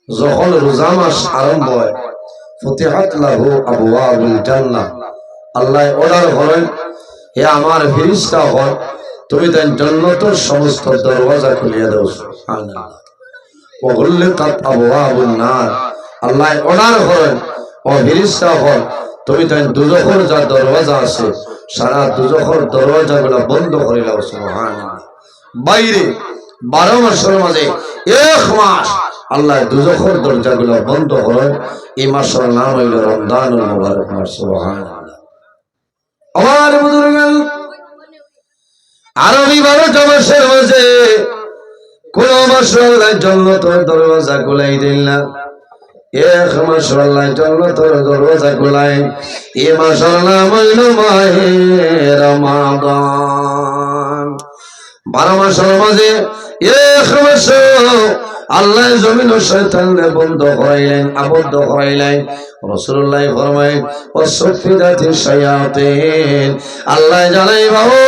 যখন রোজা মাস আরম্ভ হয় ফুতিহাত লাহু আবওয়াবুল জান্নাহ, আল্লাহ অর্ডার করেন, হে আমার ফেরেশতা হল, তুমি দেন জান্নাতের সমস্ত দরওয়াজা খুলিয়ে দাও। সুবহানাল্লাহ। ওয়া গুল্লিকাত আবওয়াবুন নার, আল্লাহ অর্ডার করেন, ও ফেরেশতা হল, তুমি দেন দুজখের যা দরওয়াজা আছে সারা দুজখের দরওয়াজাগুলো বন্ধ করে দাও। সুবহানাল্লাহ। বাইরে 12 মাসের মাঝে এক মাস আল্লাহ দুজখের দরজাগুলো বন্ধ করেন। এই মাসের নাম হইল রমজানুল মুবারক মাস। সুবহানাল্লাহ। আমার বুজুর্গান, আরবি 12টা মাসের মাঝে কোন মাস আল্লাহ জান্নাতের দরওয়াজা খুলাই দিল না। এক মাস আল্লাহ জান্নাতের দরওয়াজা খুলাই, এই মাসের নাম হইল মাহে রমাদান। 12 মাসের মাঝে এক মাস আল্লাহ জমিন ও শয়তানকে বন্ধ করাইলেন, আবদ্ধ করাইলেন। রাসূলুল্লাহ ফরমায় ওয়াসফিদাতিশ শায়াতিন, আল্লাহ জানাইবা ও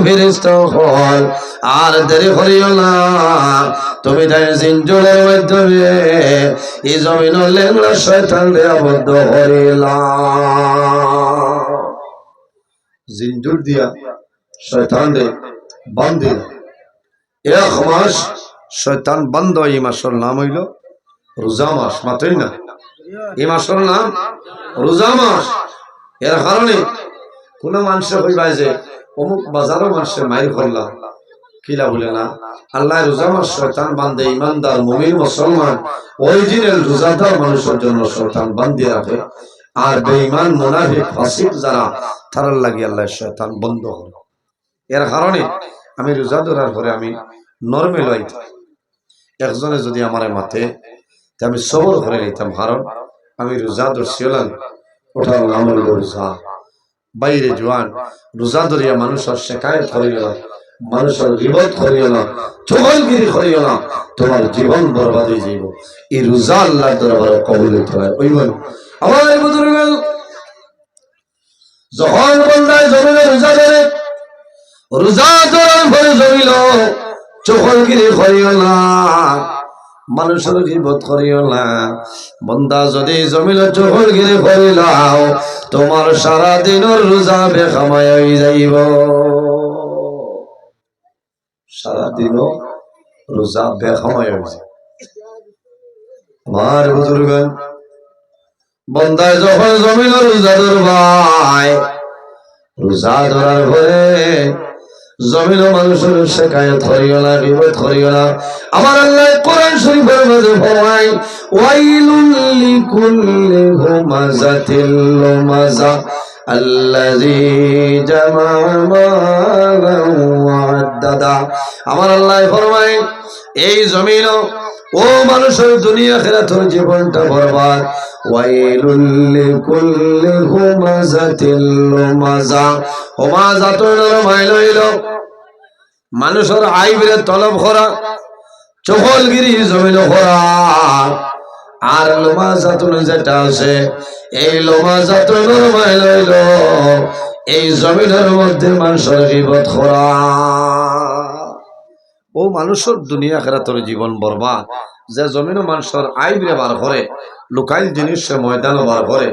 ফেরেশতা হল, আর দেরি করিও না, তুমি তাই জিনজুলের মাধ্যমে এই জমিন লেংড়া শয়তানকে আবদ্ধ করিলা। জিনজুল দিয়া শয়তানকে বান্ধিল। এক মাস শয়তান বন্ধ। এই মাসের নাম হইল রোজা মাস। মাত্রই না, এই মাসের নাম রোজা মাস। এর কারণে কোন মানুষ কইবাই যে অমুক বাজারও মানুষের মাইর করলাম, কিলা বলে না, আল্লাহ রোজা মাস শয়তান বান্ধে ইমানদার মুমিন মুসলমান অরিজিনাল রোজাদার মানুষের জন্য শয়তান বান্ধিয়ে রাখে। আর বেঈমান মুনাফিক ফাসিক যারা, তারার লাগি আল্লাহ শয়তান বন্ধ করে। এর কারণে আমি রোজা ধরার পরে আমি নরমাল হইতাম। একজনে যদি আমার মাথে আমি সবর করে নিতাম, কারণ আমি রোজা ধরছিলাম, ওঠার নাম হইল রোজা। বাইরে জোয়ান রোজা ধরিয়া মানুষের শেখায়ত করিও না, মানুষের গীবত করিও না, চগলগিরি করিও না, তোমার জীবন বরবাদ হয়ে যাইব। এই রোজা আল্লাহর দরবারে কবুল হইতে হয়। ওই বল আমার বুজুর্গান, যখন বন্দায় জমিনে রোজা ধরে, রোজা ধরার পরে জমিল চগলগিরি করিও না, মানুষের গীবত করিও না। বন্দা যদি জমিল চগলগিরি করিলাও, তোমার সারা দিনের রোজা বেখামায় হয়ে যাইব। সারা দিনও রোজা বেখামায় হয়ে যাইব। আমার বুজুর্গান, বন্দায় যখন জমিল রোজা ধরবাই, রোজা ধরার পরে জমিন মানুষের শেখায়ত করিও না, গীবত করিও না। আমার আল্লাহ কোরআন শরীফের মধ্যে ফরমায়, ওয়াইলুল লিকুল্লি হুমাযাতিল লুমাযা আল্লাযী জামা মালান ওয়া আদ্দাদা। আমার আল্লাহ ফরমায়, এই জমিন ও মানুষের দুনিয়া আখিরাতের জীবনটা বরবাদ। ওয়াইলুল লিকুল্লি হুমাযাতিল লুমাযা, হুমাযাতুল মাইল হইল মানুষের আইবিরে তলব করা, চগলগিরি জমিন করা। আর লুমাযাতুন যেটা আছে, এই লুমাযাতুল মাইল হইল এই জমিনের মধ্যে মানুষের গীবত করা। ও মানুষের দুনিয়া আখিরাতের জীবন বরবাদ। যে জমিনও মানুষের আইবিরে বার করে, লুকাইল জিনিস ময়দানও বার করে,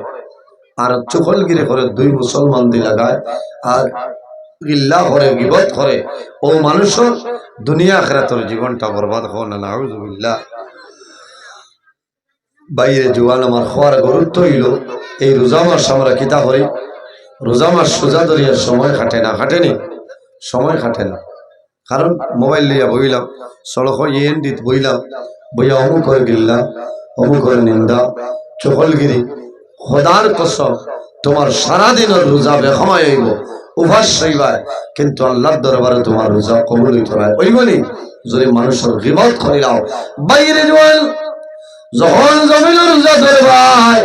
আর চগলগিরি করে, দুই মুসলমান দি লাগায়, আর গিল্লা করে, গীবত করে, ও মানুষের দুনিয়া আখিরাতের জীবনটা বরবাদ হয় না। নাউযুবিল্লাহ। বাইরে জোয়ান আমার খাওয়ার গুরুত্ব হইল, এই রোজা মাস আমরা কিতা করি, রোজা মাস সোজা ধরিয়ার সময় খাটে না, খাটেনি, সময় খাটে না। কারণ মোবাইল লিয়া বইলাম, সড়ক দিত বইলাম, বইয়া অমুক করে গিল্লা, অমুক করে নিন্দা, চগলগিরি। খোদার কসম, তোমার সারাদিনের রোজা বেখামায় হইব, উপাস হইবায়, কিন্তু আল্লাহর দরবারে তোমার রোজা কবুল হইতে হয়। ওই বলি যদি মানুষের গীবত করিলাও। বাইরে জোয়ান যখন জমিন রোজা ধরবাই,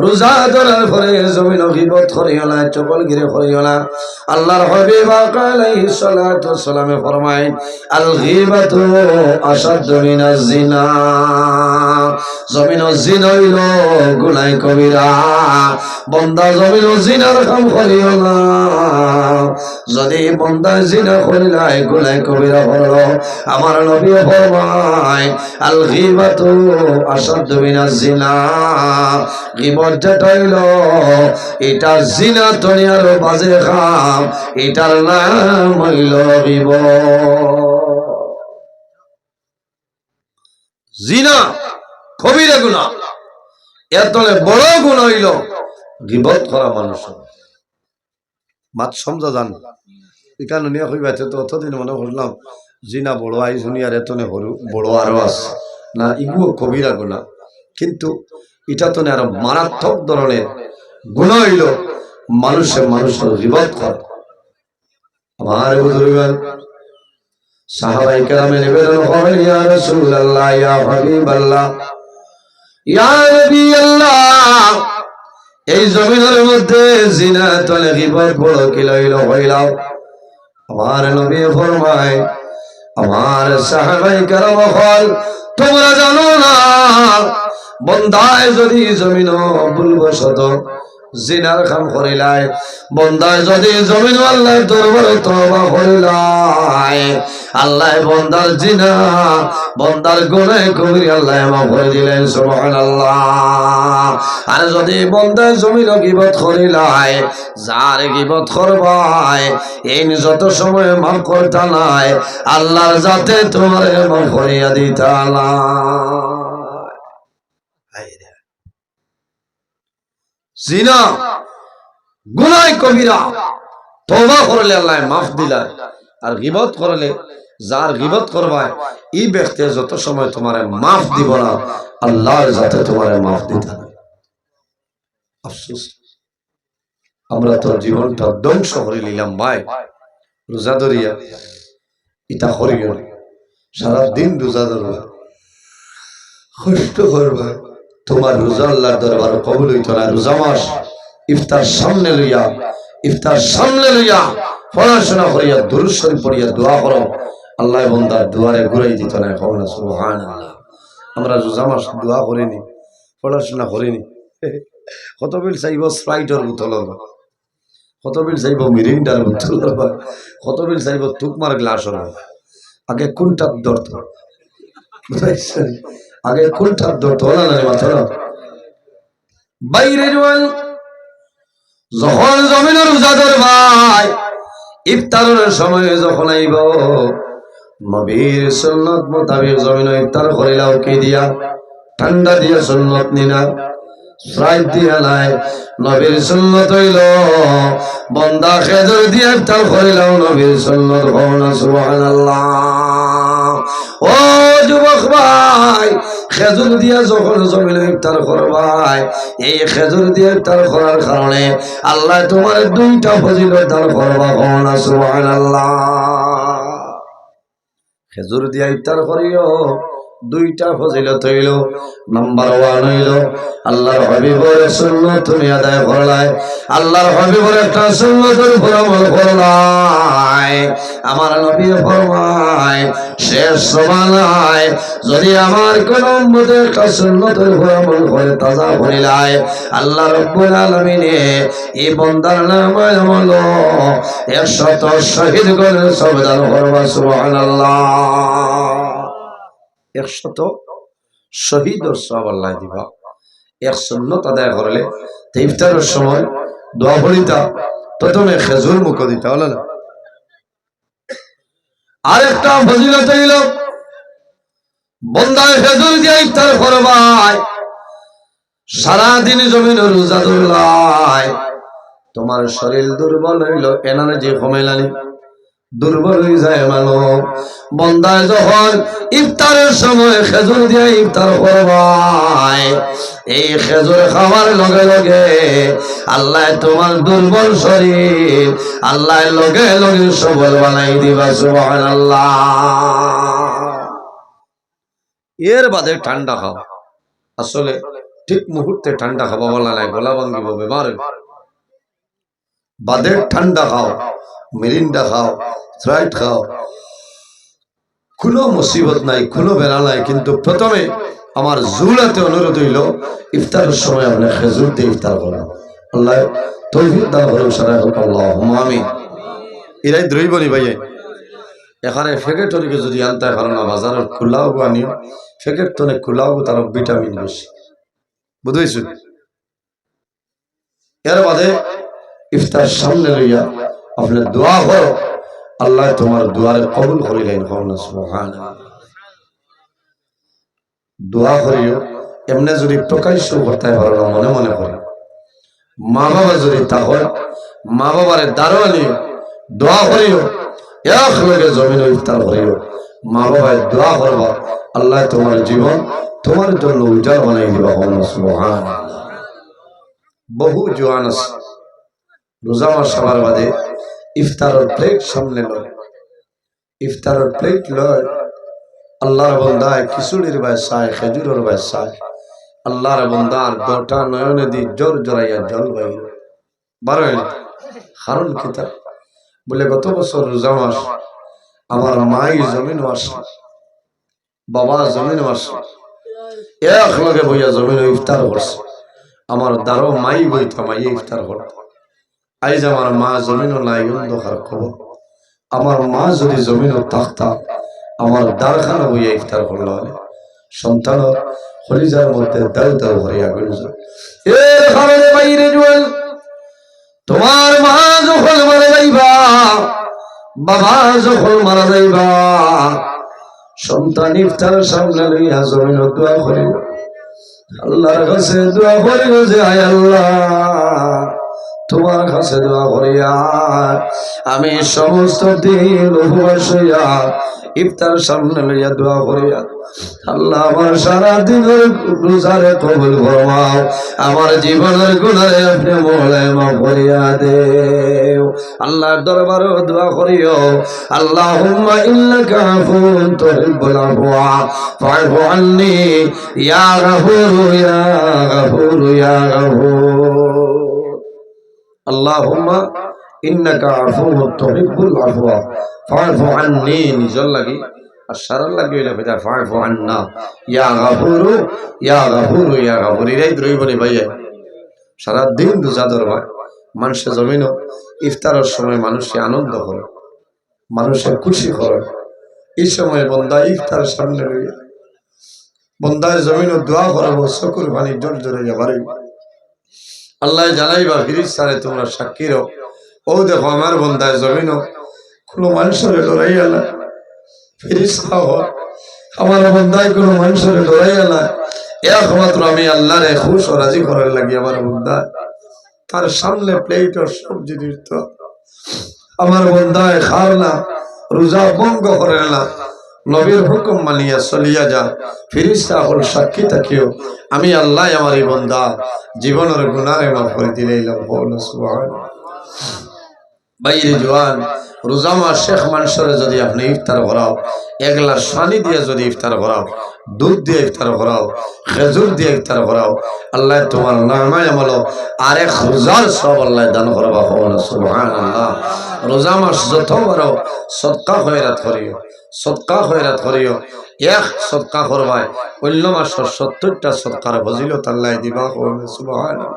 রোজা ধরার পরে জমিন গীবত করিও না, চগলগিরি করিও না। আল্লাহর হাবিব আলাইহিস সালাতু ওয়াস সালামে ফরমায়, আল গীবাতু আশাদ্দু মিনাজ জিনা, জমিন জিনা হইল গুনাহ কবিরা। বন্দা জমিন জিনার কাম করিও না যদি বন্দা জিনা করিলাই গুনাহ কবিরা হলো আমার নবী ফরমায় আল গীবাতু আসাদ্দু মিনাজ জিনা গীবত যেটা হইলো এটা জিনা তনি আরো বাজে কাম এটার নাম হইল গীবত জিনা কবিরা গুনাহ এতলে বড় গুনাহ হইল গীবত করা মানুষ মাত সমঝা জান এখানে নিয়ে কইবা তো অতদিন মনে করলাম জিনা বড় আই জুনিয়ার এতনে বড় আরো আছে না ইগুও কবিরা গুনাহ কিন্তু এটা তো আরো মারাত্মক ধরনের গুনাহ হইল মানুষের গীবত করে আমার বুজুর্গগণ সাহাবায়ে কেরামে নিবেদন করেন ইয়া রাসূলুল্লাহ ইয়া হাবিবাল্লাহ ইয়া নবী আল্লাহ এই জমিনের মধ্যে জিনা তলে গীবত বড় কি লইল হইলাও আমার নবী ফরমায় আমার সাহাবায়ে কেরাম বল তোমরা জানো না বন্দায় যদি জমিন ভুলবশত জিনার কাম করিলাই বন্দায় যদি জমিন আল্লাহর দরবারে তওবা করিলাই আল্লাহ বন্দার জিনা বন্দার গুনাহ কবিরা আল্লাহ মাফ করে দিলেন সুবহানাল্লাহ আর যদি বন্দায় জমিন গীবত করিলাই যার গীবত করবাই এই যত সময় মাফ করতা নাই আল্লাহর যাতে তোমারে মাফ করিয়া দিতা না জিনা গুনাহ কবিরা তওবা করলে আল্লাহ মাফ দিলায় আর গীবত করলে যার গীবত করবায় এই ব্যক্তি যত সময় তোমারে মাফ দিব না আল্লাহর যাতে তোমারে মাফ দিতে না আফসোস আমরা তো জীবনটা ধ্বংস করে নিলাম ভাই রোজা ধরিয়া এটা করিও সারা দিন রোজা ধরবা কষ্ট করবা তোমার রোজা আল্লাহর দরবারে কবুল হইতো না রোজা মাস ইফতার সামনে লইয়া পড়াশোনা করিয়া দুরূদ শরীফ পড়িয়া দোয়া করো আল্লাহ বান্দার দুয়ারে ঘুরাই দিত না কওনা সুবহানাল্লাহ আমরা রোজা মাস দোয়া করিনি পড়াশোনা করিনি কত বিল চাইব স্প্রাইটের বোতল কত বিল চাইব মিরিন্ডার বোতল কত বিল চাইব তুকমার গ্লাসের আগে কোনটার দরদ আগে কোনটার দরদ হলো না মাথা বাইরে জোয়ান যখন জমিনের রোজা ধরবাই ইফতারের সময় যখন আইব নবীর সুন্নাত মোতাবেক জমিনে ইফতার করিলাও কি দিয়া ঠান্ডা দিয়া সুন্নাত নিনা ফ্রাই দিয়া নাই নবীর সুন্নাত হইল বন্দা খেজুর দিয়া ইফতার করিলাও নবীর সুন্নাত কওনা সুবহানাল্লাহ ও যুবক ভাই খেজুর দিয়া যখন জমিনে ইফতার করবাই এই খেজুর দিয়ে ইফতার করার কারণে আল্লাহ তোমার দুইটা ফজিলত দান করবা কওনা সুবহানাল্লাহ খেজুর দিয়া ইফতার করিও দুইটা ফজিলত হইল নাম্বার 1 হইল আল্লাহর হাবিবের সুন্নাত তুমি আদায় করলাই আল্লাহর হাবিবের একটা সুন্নাতের উপর আমল করলাই আমার নবী ফরমায় শেষ সময় যদি আমার কোন উম্মতের একটা সুন্নাতের উপর আমল করে তাজা করিলাই আল্লাহ রাব্বুল আলামিন এই বান্দার নামে আমল 100 শহীদ করে সবদান করবা সুবহানাল্লাহ 100 শহীদ সব আল্লাহ দিবা এক সুন্নাত আদায় করলে ইফতারের সময় দোয়া পড়িতা প্রথমে খেজুর মুখ দিতা হলো না আরেকটা ফজিলত হইল বন্দায় খেজুর দিয়ে ইফতার করবাই সারা দিন জমিনে রোজা ধরলাই তোমার শরীর দুর্বল হইল এনার্জি কমাইলানি দুর্বল হয়ে যায় মানুষ বন্দায় যখন ইফতারের সময় খেজুর দিয়ে ইফতার করবাই এই খেজুর খাওয়ার লগে লগে আল্লাহ তোমার দুর্বল শরীর আল্লাহ লগে লগে সবল বানাই দিবা সুবহানাল্লাহ এর বাদে ঠান্ডা খাও আসলে ঠিক মুহূর্তে ঠান্ডা খাওয়া বলা নাই গলা ভাঙ্গিব বেমার বাদে ঠান্ডা খাও মিরিন্ডা খাও স্প্রাইট খাও কোনো মুসিবত নাই কোনো বেলা নাই কিন্তু প্রথমে আমার জুড়াতে অনুরোধ হইল ইফতারের সময় আপনি খেজুর দিয়ে ইফতার করেন আল্লাহ তৌফিক দান করুন সারা হোক আল্লাহুম্মা আমিন এরাই দ্রৈবনি ভাই এখানে ফ্যাক্টরিকে যদি আনতে পারো না বাজারের খোলাও আনিও ফ্যাক্টরি খোলাও তার ভিটামিন বেশি বুঝেছো এর বাদে ইফতার সামনে লইয়া আপনি দোয়া করো আল্লাহ তোমার দুয়ারে কবুল করিলেন সুবহানাল্লাহ দোয়া করিও এমনি যদি প্রকাশ্য করতে পারো না মনে মনে করে মা বাবা যদি তা হয় মা বাবারে দাঁড়ো নিও দোয়া করিও এক লগে জমিন ইফতার করিও মা বাবায় দোয়া করবা আল্লাহ তোমার জীবন তোমার জন্য উজাড় বানাই দিবা সুবহানাল্লাহ বহু জওয়ান আছে রোজা মাস সবার বাদে ইফতারের প্লেট সামনে লয় ইফতারের প্লেট লয় আল্লাহর বান্দায় খিচুড়ির বাসায় খেজুরের বাসায় আল্লাহর বান্দার দটা নয়নে দি জোর জোরাইয়া জল বাইর বারো কারণ কিতাব বলে গত বছর রোজা মাস আমার মাই জমিন মাস বাবা জমিন মাস এক লগে বইয়া জমিন ইফতার করছে আমার দ্বারো মাই বইতা মাই ইফতার করত আইজ আমার মা জমিনও নাই অন্ধকার খবর আমার মা যদি জমিনও থাকতা আমার দ্বারখানা বইয়া ইফতার করল সন্তান হলিজার মধ্যে দাউ দাউ হইয়া গেল তোমার মা যখন মারা যাইবা বাবা যখন মারা যাইবা সন্তান ইফতার সামনে লইয়া জমিন দোয়া করিব আল্লাহর কাছে দোয়া করিব যে আয় আল্লাহ তোমার কাছে দোয়া করিয়া আমি সমস্ত দিন উপবাস হইয়া ইফতার সামনে লইয়া দোয়া করিয়া আল্লাহ আমার সারা দিনের রোজারে কবুল ফরমাও আমার জীবনের গুনাহে আপনি মওলায় মাফ করিয়া দেও আল্লাহর দরবারে দোয়া করিও আল্লাহুম্মা ইন্নাকা আফুউন তুহিব্বুল আফওয়া ফা'ফু আন্নী ইয়া গফুর ইয়া গফুর ইয়া গফুর আল্লাহুম্মা ইন্নাকা আফুউন তুহিব্বুল আফওয়া ফা'ফু আন্নী নিজল লাগি আর সারাল লাগি হইলা কইতা ফা'ফু আন্না ইয়া গফুর ইয়া গফুর ইয়া গফুর এই দ্রৈবনি ভাইয়া সারা দিন রোজা ধরবা মানুষের জমিনও ইফতারের সময় মানুষকে আনন্দ করে মানুষের খুশি করে এই সময় বন্দা ইফতার সামনে লইয়া বন্দায় জমিনও দোয়া করবো চকুর পানি জোর জোরে যাবার আল্লাহ জানাইবা ফিরিস্তারে তোমরা সাক্ষী রও ও দেখো আমার বন্দায় জমিনও কোনো মানুষের লড়াইয়া না ফিরিস্তা আমার বন্দায় কোনো মানুষের লড়াইয়া না একমাত্র আমি আল্লাহরে খুশ ও রাজি করার লাগি আমার বন্দা তার সামনে প্লেট ও সবজি দিত আমার বন্দায় খাও না রোজা ভঙ্গ করে না নবীর হুকুম মানিয়া চলিয়া যা ফিরিস্তা হল সাক্ষী থাকিও আমি আল্লাহ আমার এই বন্দা জীবনের গুনারে মাফ করে দিলাম সুবহানাল্লাহ বাইরে জওয়ান রোজা মাস শেখ মানুষের যদি আপনি ইফতার করাও এক গ্লাস পানি দিয়ে যদি ইফতার করাও দুধ দিয়ে ইফতার করাও খেজুর দিয়ে ইফতার করাও আল্লাহ তোমার নামায় আমলো আরেক রোজার সব আল্লাহ দান করবা সুবহানাল্লাহ রোজা মাস যত বড় সদকা খয়রাত করিও সদকা খয়রাত করিও এক সদকা করবাই অন্য মাসের 70টা সদকার ফজিলত আল্লাহ দিবা সুবহানাল্লাহ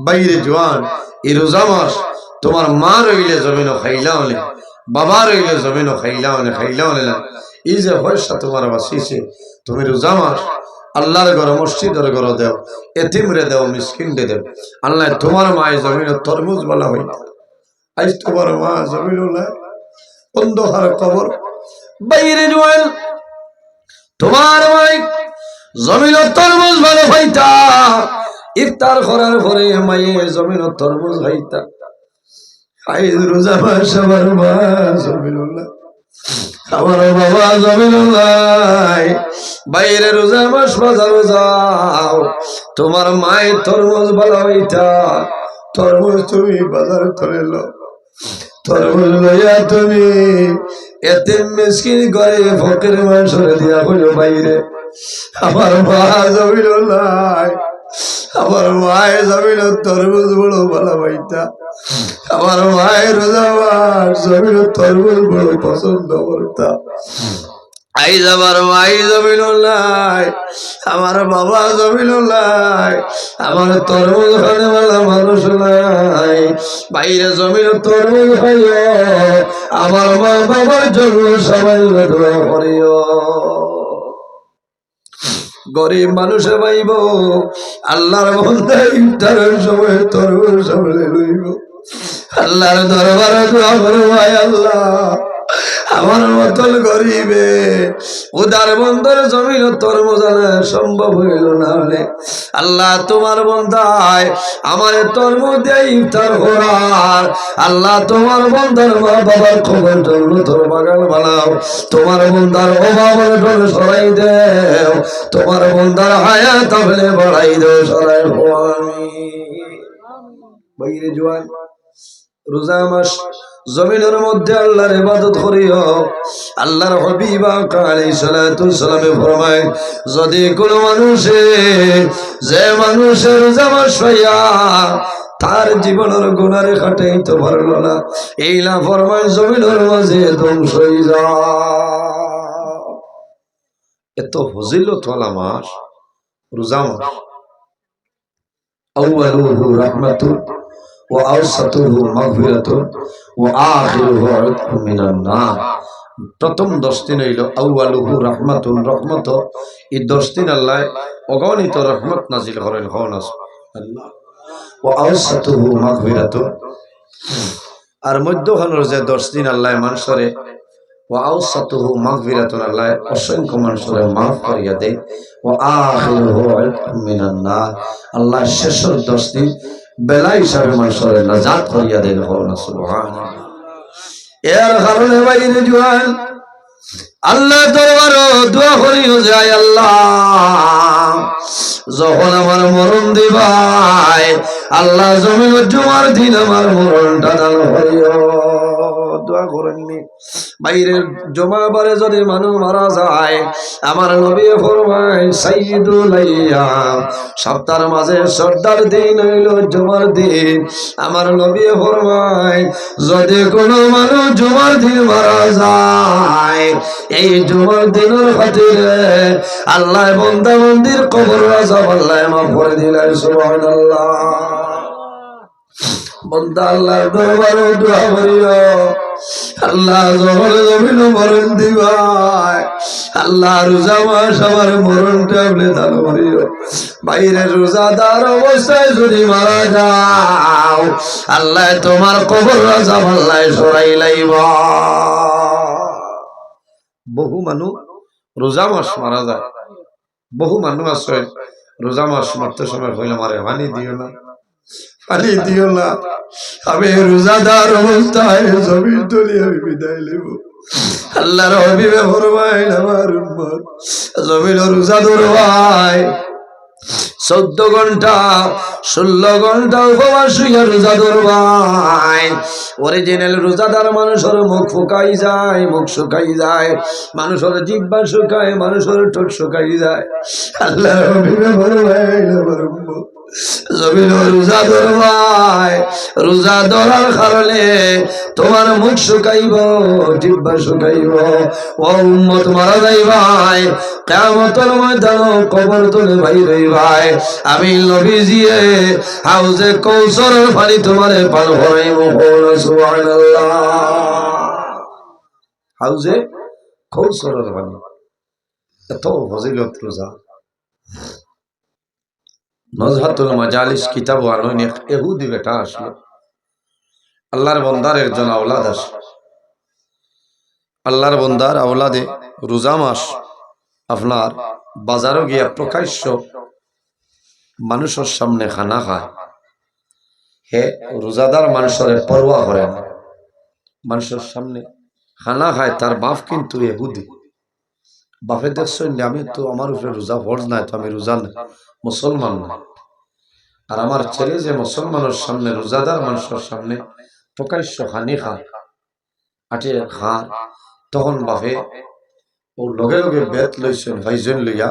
বাইরে জওয়ান এই রোজা মাস তোমার মা রইলে জমিন খাইলা হলে বাবা রইলে জমিন খাইলা হলে না এই যে পয়সা তোমার বাঁচিয়েছে তুমি রোজা মাস আল্লাহর ঘর মসজিদের ঘর দেও এতিম রে দেও মিসকিন রে দেও আল্লাহ তোমার মায়ের জমিন তরমুজ বলা হইত আজ তোমার মা জমিন অন্ধকার কবর বাইরে জওয়ান তোমার মাই জমিন তরমুজ ভালো হইতা ইফতার করার পরে মায়ে জমিন তরমুজ হইতা আইজ রোজা মাস আমার মা জমিনুল্লাহ আমার বাবা জমিনুল্লাহ বাইরে রোজা মাস বাজারও যাও তোমার মায়ের তরমুজ ভালো হইতা তরমুজ তুমি বাজারে ধরে লো তরমুজ লইয়া তুমি এতিম মিসকিন করে ফকির মানুষের দিয়া হইল বাইরে আমার মা জমিনুল্লাহ আমার মায়ের জমিন তরমুজ বড় ভালো হইতা আমার মায়ের রোজা মাস জমিন তরমুজ বড় পছন্দ করতা আইজ আমার মাই জমিন নাই, আমার বাবা জমিন নাই, আমার তরমুজ খানেওয়ালা মানুষ নাই। বাইরে জমিন তরমুজ খাইও, আমার মা বাবার জন্য সবাই দোয়া করিও। গরিব মানুষে পাইব আল্লাহর বান্দা ইফতারের সময় তরমুজ সামনে লইব, আল্লাহর দরবারে দোয়া করব, আল্লাহ আমার মতন গরিবে উদার বন্ধর জমিন তরমুজ আনা সম্ভব হইল না হলে আল্লাহ তোমার বন্ধায় আমার তরমুজ দিয়ে ইফতার করার, আল্লাহ তোমার বন্ধার মা বাবার খবর জন্য তোর বাগান বানাও, তোমার বন্ধার অভাবের জন্য সরাই দেও, তোমার বন্ধার হায়াত তাহলে বাড়াই দেও, সরাই আমি বাইরে জোয়ান রোজা মাস জমিনের মধ্যে আল্লাহর ইবাদত করিও। আল্লাহর হাবিব আলাইহিস সালাতু সালামে ফরমায়, যদি কোনো মানুষে যে মানুষের রোজা মাস হইয়া তার জীবনের গুনারে কাটাইতে পারল না, এই না ফরমায় জমিনের মাঝে ধ্বংস হয়ে যায়। এত ফজিলত ওয়ালা মাস রোজা মাস। আউয়ালুহু রাহমাতুন ওয়া আওসাতুহু মাগফিরাতুন ওয়া আখিরুহু ইতকুম মিনান নার। প্রথম 10 দিন হইল আউয়ালুহু রাহমাতুন, রহমত। এই 10 দিন আল্লাহ অগণিত রহমত নাজিল করেন, হন আল্লাহ। ওয়া আওসাতুহু মাগফিরাতুন, আর মধ্যখানের যে 10 দিন আল্লাহ মানুষরে ওয়া আওসাতুহু মাগফিরাতুন, আল্লাহ অসংখ্য মানুষরে মাফ করিয়া দেয়। ওয়া আখিরুহু ইতকুম মিনান নার, আল্লাহ শেষের 10 দিন বেলা হিসাবে মানুষের নাজাত করিয়া দেন, হন সুবহানাল্লাহ। এর কারণে বাইরে জোয়ান আল্লাহ দরবারে দোয়া করিও যায়, আল্লাহ যখন আমার মরণ দিবাই আল্লাহ জমিন জুমার দিন আমার মরণটা দান করিও। দোয়া করেননি বাইরের জমা বারে যদি মানুষ মারা যায়, আমার নবী ফরমায় সাইয়্যিদুল আইয়াম, সপ্তাহের মাঝে সর্দার দিন হইল জুমার দিন। আমার নবী ফরমায় যদি কোনো মানুষ জুমার দিন মারা যায়, এই জুমার দিনের খাতিরে আল্লাহ বান্দা বান্দির কবর আযাব আল্লাহ মাফ করে দিলেন, সুবহানাল্লাহ। বান্দা আল্লাহর দরবারে দোয়া করিও, আল্লাহ জহরে জমিন মরণ দিবাই, আল্লাহ রোজা মাস আমার মরণটা আপনি দান করিও। বাইরে রোজাদার অবস্থায় যদি মারা যাও, আল্লাহ তোমার কবর আযাব আল্লাহ সরাই লাইব। বহু মানুষ রোজা মাস মারা যায়, বহু মানুষ আছে রোজা মাস মারতে সময় হইলে মারে, পানি দিও না, পানি দিও না, আমি রোজাদার অবস্থায় জমির তলি আমি বিদায় নেব। আল্লাহর হাবিবে ফরমায় আমার উম্মত জমিন রোজা ধরবাই 14 ঘন্টা 16 ঘন্টা উপবাস হইয়া রোজা ধরবাই। অরিজিনাল রোজাদার মানুষের মুখ ফুকাই যায়, মুখ শুকাই যায়, মানুষের জিহ্বা শুকায়, মানুষের ঠোঁট শুকাই যায়। আল্লাহর হাবিবে ফরমায় আমার উম্মত জমিন রোজা ধরবাই, রোজা ধরার কারণে তোমার মুখ শুকাইব, জিহ্বা শুকাইব। ও উম্মত মারা যাইবাই, কিয়ামতের ময়দানে কবর তুলে বাইরে ভাই, আমি নবীজিয়ে হাউজে কৌসরের পানি তোমারে পান করাইব, সুবহানাল্লাহ। হাউজে কৌসরের পানি, এত ফজিলত রোজা। নজহাতুল মাজালিস কিতাব আনয়ন এক ইহুদি বেটা আসলো, আল্লাহর বন্দার একজন আওলাদ আসলো। আল্লাহর বন্দার আওলাদে রোজা মাস আপনার বাজারও গিয়া প্রকাশ্য মানুষের সামনে খানা খায়। হে রোজাদার মানুষের পরোয়া করে না, মানুষের সামনে খানা খায়। তার বাপ কিন্তু ইহুদি। বাপে দেখছেন আমি তো আমার উপরে রোজা ফরজ নাই, তো আমি রোজা মুসলমান না। আর আমার ছেলে যে মুসলমানের সামনে রোজাদার মানুষের সামনে প্রকাশ্য হানি খায়, আটে খায়, তখন বাপে ও লগে লগে বেত লইছেন ভাইজন লইয়া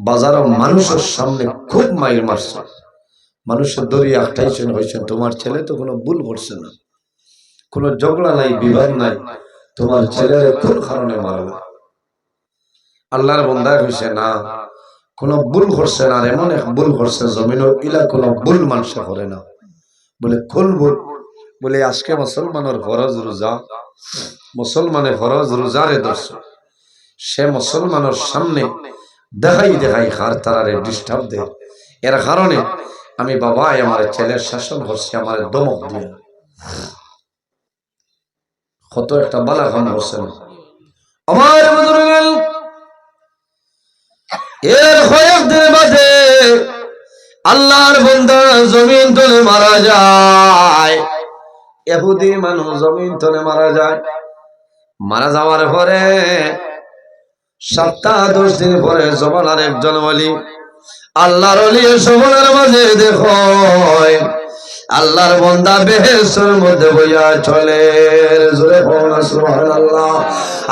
বাজার মানুষের সামনে খুব মাইর মারছে। মানুষের দরিয়া আটটাইছেন, হয়েছেন তোমার ছেলে তো কোনো ভুল করছে না, কোনো ঝগড়া নাই, বিবাদ নাই, তোমার ছেলের কোন কারণে মারলা। আল্লাহর বন্দায় হইছে না কোন ভুল করছে না, এমন এক ভুল করছে জমিন ইলা কোন ভুল মানুষ করে না। বলে কোন ভুল? বলে আজকে মুসলমানের ফরজ রোজা, মুসলমানে ফরজ রোজারে দর্শ, সে মুসলমানের সামনে দেখাই হার তারারে ডিস্টার্ব দেয়। এর কারণে আমি বাবা আমার ছেলের শাসন করছি, আমার দমক দিয়ে কত একটা বালা কাম করছে না আমার বুজুর্গান। এর কয়েকদিন বাদে আল্লাহর বান্দা জমিন তলে মারা যায়। ইহুদি মানুষ জমিন তলে মারা যায়। মারা যাওয়ার পরে 7-10 দিন পরে জমানার একজন ওলি, আল্লাহর ওলি জমানার মাঝে দেখো আল্লাহর বান্দা বেহেশতের মধ্যে বইয়া চলে। জোরে বলো সুবহানাল্লাহ।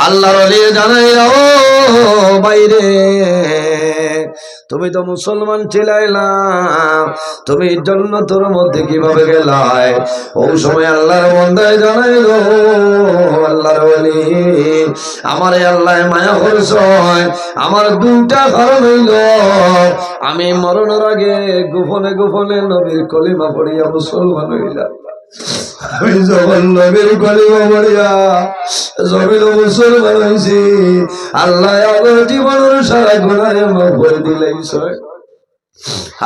আল্লাহর ওলি জানাই ও বাইরে, তুমি তো মুসলমান ছিলাইলাম, তুমি জান্নাতের মধ্যে কিভাবে গেলাই? ওই সময় আল্লাহর বান্দায় জানাই গো আল্লাহর ওলি, আমারে আল্লাহ মায়া করছে। আমার দুটা কারণ হইল, আমি মরণের আগে গোপনে গোপনে নবীর কলিমা পড়িয়া মুসলমান হইলাম। আমি যখন নবীর কলিমা পড়িয়া জমিন মুসলমান হইছি, আল্লাহ আমার জীবনের সারা গুনাহে মাফ করে দিলাইছে।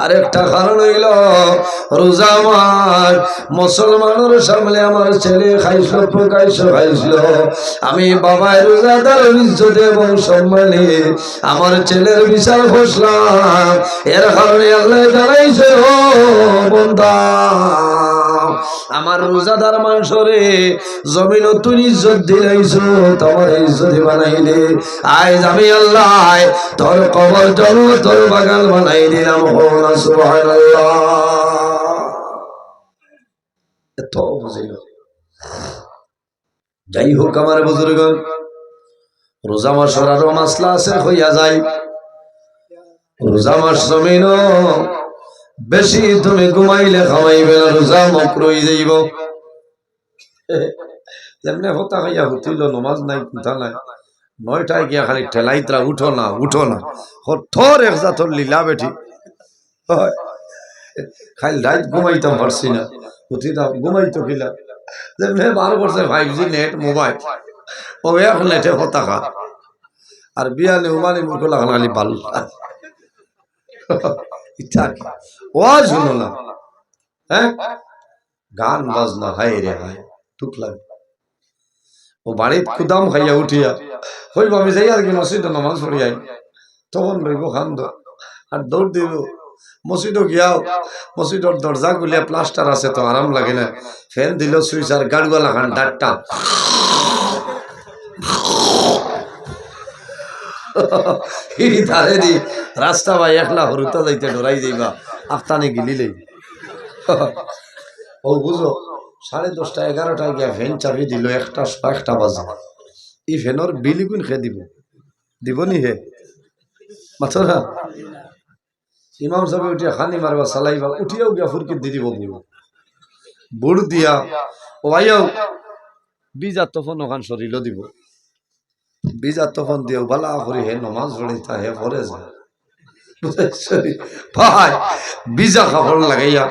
আরেকটা কারণ হইল রোজা মাস, মুসলমানের সামনে আমার ছেলে খাইছিল, প্রকাশ্য খাইছিল। আমি বাবায় রোজাদার ইজ্জত এবং সম্মানে আমার ছেলের বিচার বসলাম। এর কারণে আল্লাহ জানাইছে ও বান্দা, আমার রোজাদার মানুষরে জমিন তুই ইজ্জত দিলাইছো, তোমার ইজ্জত বানাইলে আজ আমি আল্লাহ তোর কবর জন্ম তোর বাগান বানাই দিলাম। সুবহানাল্লাহ। এত বুঝিল। যাই হোক আমার বুজুর্গ, রোজা মাসের আরো মাসলা আছে হইয়া যায়। রোজা মাস জমিন বেশি তুমি ঘুমাইলে খাওয়াইবে না, রোজা মাকরুহ হয়ে যাইব। যেমনে হতা খাইয়া হতিল নমাজ নাই কথা নাই, 9টায় গিয়া খালি ঠেলাইতরা উঠো না উঠো না, হঠর এক জাতর লীলা বেঠি। খালি রাত ঘুমাইতাম পারছি না, উঠিতাম ঘুমাইতো কিলা। যেমনে বার করছে 5G নেট মোবাইল, ও এক নেটে হতা খা আর বিয়ালে উমানি মুখলা খালি ভাল ওয়াজ হলো না। হ্যাঁ, গান বাজনা হায় রে হায়, দুঃখ লাগে। ও বাড়িত কুদাম খাইয়া উঠিয়া হইব আমি যাই আর কি মসজিদে নামাজ পড়ি আই, তখন রইব খান্দ আর দৌড় দিব মসজিদও গিয়াও। মসজিদের দরজা গুলিয়া প্লাস্টার আছে তো আরাম লাগে না, ফ্যান দিল সুইচ আর গাড়ুয়ালা খান ডাটটা ধারে দি রাস্তা ভাই একলা হরুতা যাইতে ডরাই যাইবা আফতানে গিলিলেই। ও বুঝো 10:30 11টায় গিয়া ফ্যান চাবি দিল, 1টা বাজে। এই ফ্যানের বিল গুণ খেয়ে দিব নি হে মাথো না। ইমাম সাহেব উঠিয়া খানি মারবা চালাইবা, উঠিয়াও গিয়া ফুরকিত দি দিব বুড় দিয়া ও ভাইয়াও বিজার তখন ওখান শরীরও দিব, বিজার তখন দিও ভালা করে হে নমাজ পড়িতা হে পরে যায় ভাই। বিজা কাপড় লাগাইয়া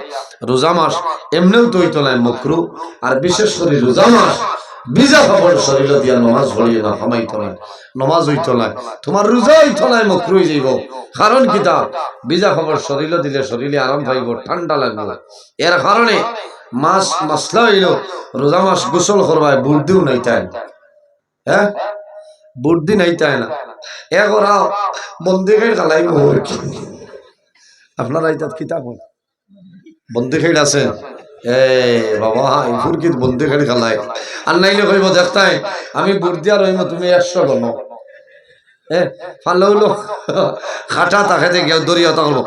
রোজা মাস এমনিও তো হইতো নাই মকরু, আর বিশেষ করে রোজা মাস বিজা কাপড় শরীর দিয়া নমাজ পড়িয়ে না কামাইতো না, নমাজ হইতো না, তোমার রোজা হইতো নাই মকরু হয়ে যাইব। কারণ কিতা, বিজা কাপড় শরীর দিলে শরীরে আরাম পাইব, ঠান্ডা লাগবে। এর কারণে মাস মাসলা হইল রোজা মাস গোসল করবায় বুড়দিও নাই তাই। হ্যাঁ, বুড়দি নাই তাই না, এগোরা বন্দি খালাই মোহর কি আপনার আইতাত কিতাব বন্দি খেড় আছে। এ বাবা ফুরকিত বন্দি খেড় খালাই আর নাইলে কইব দেখতাই আমি বুড়দি আর হইম তুমি 100 গণ এ ফালো হইলো খাটা তাকে গিয়ে দরিয়া তাকলো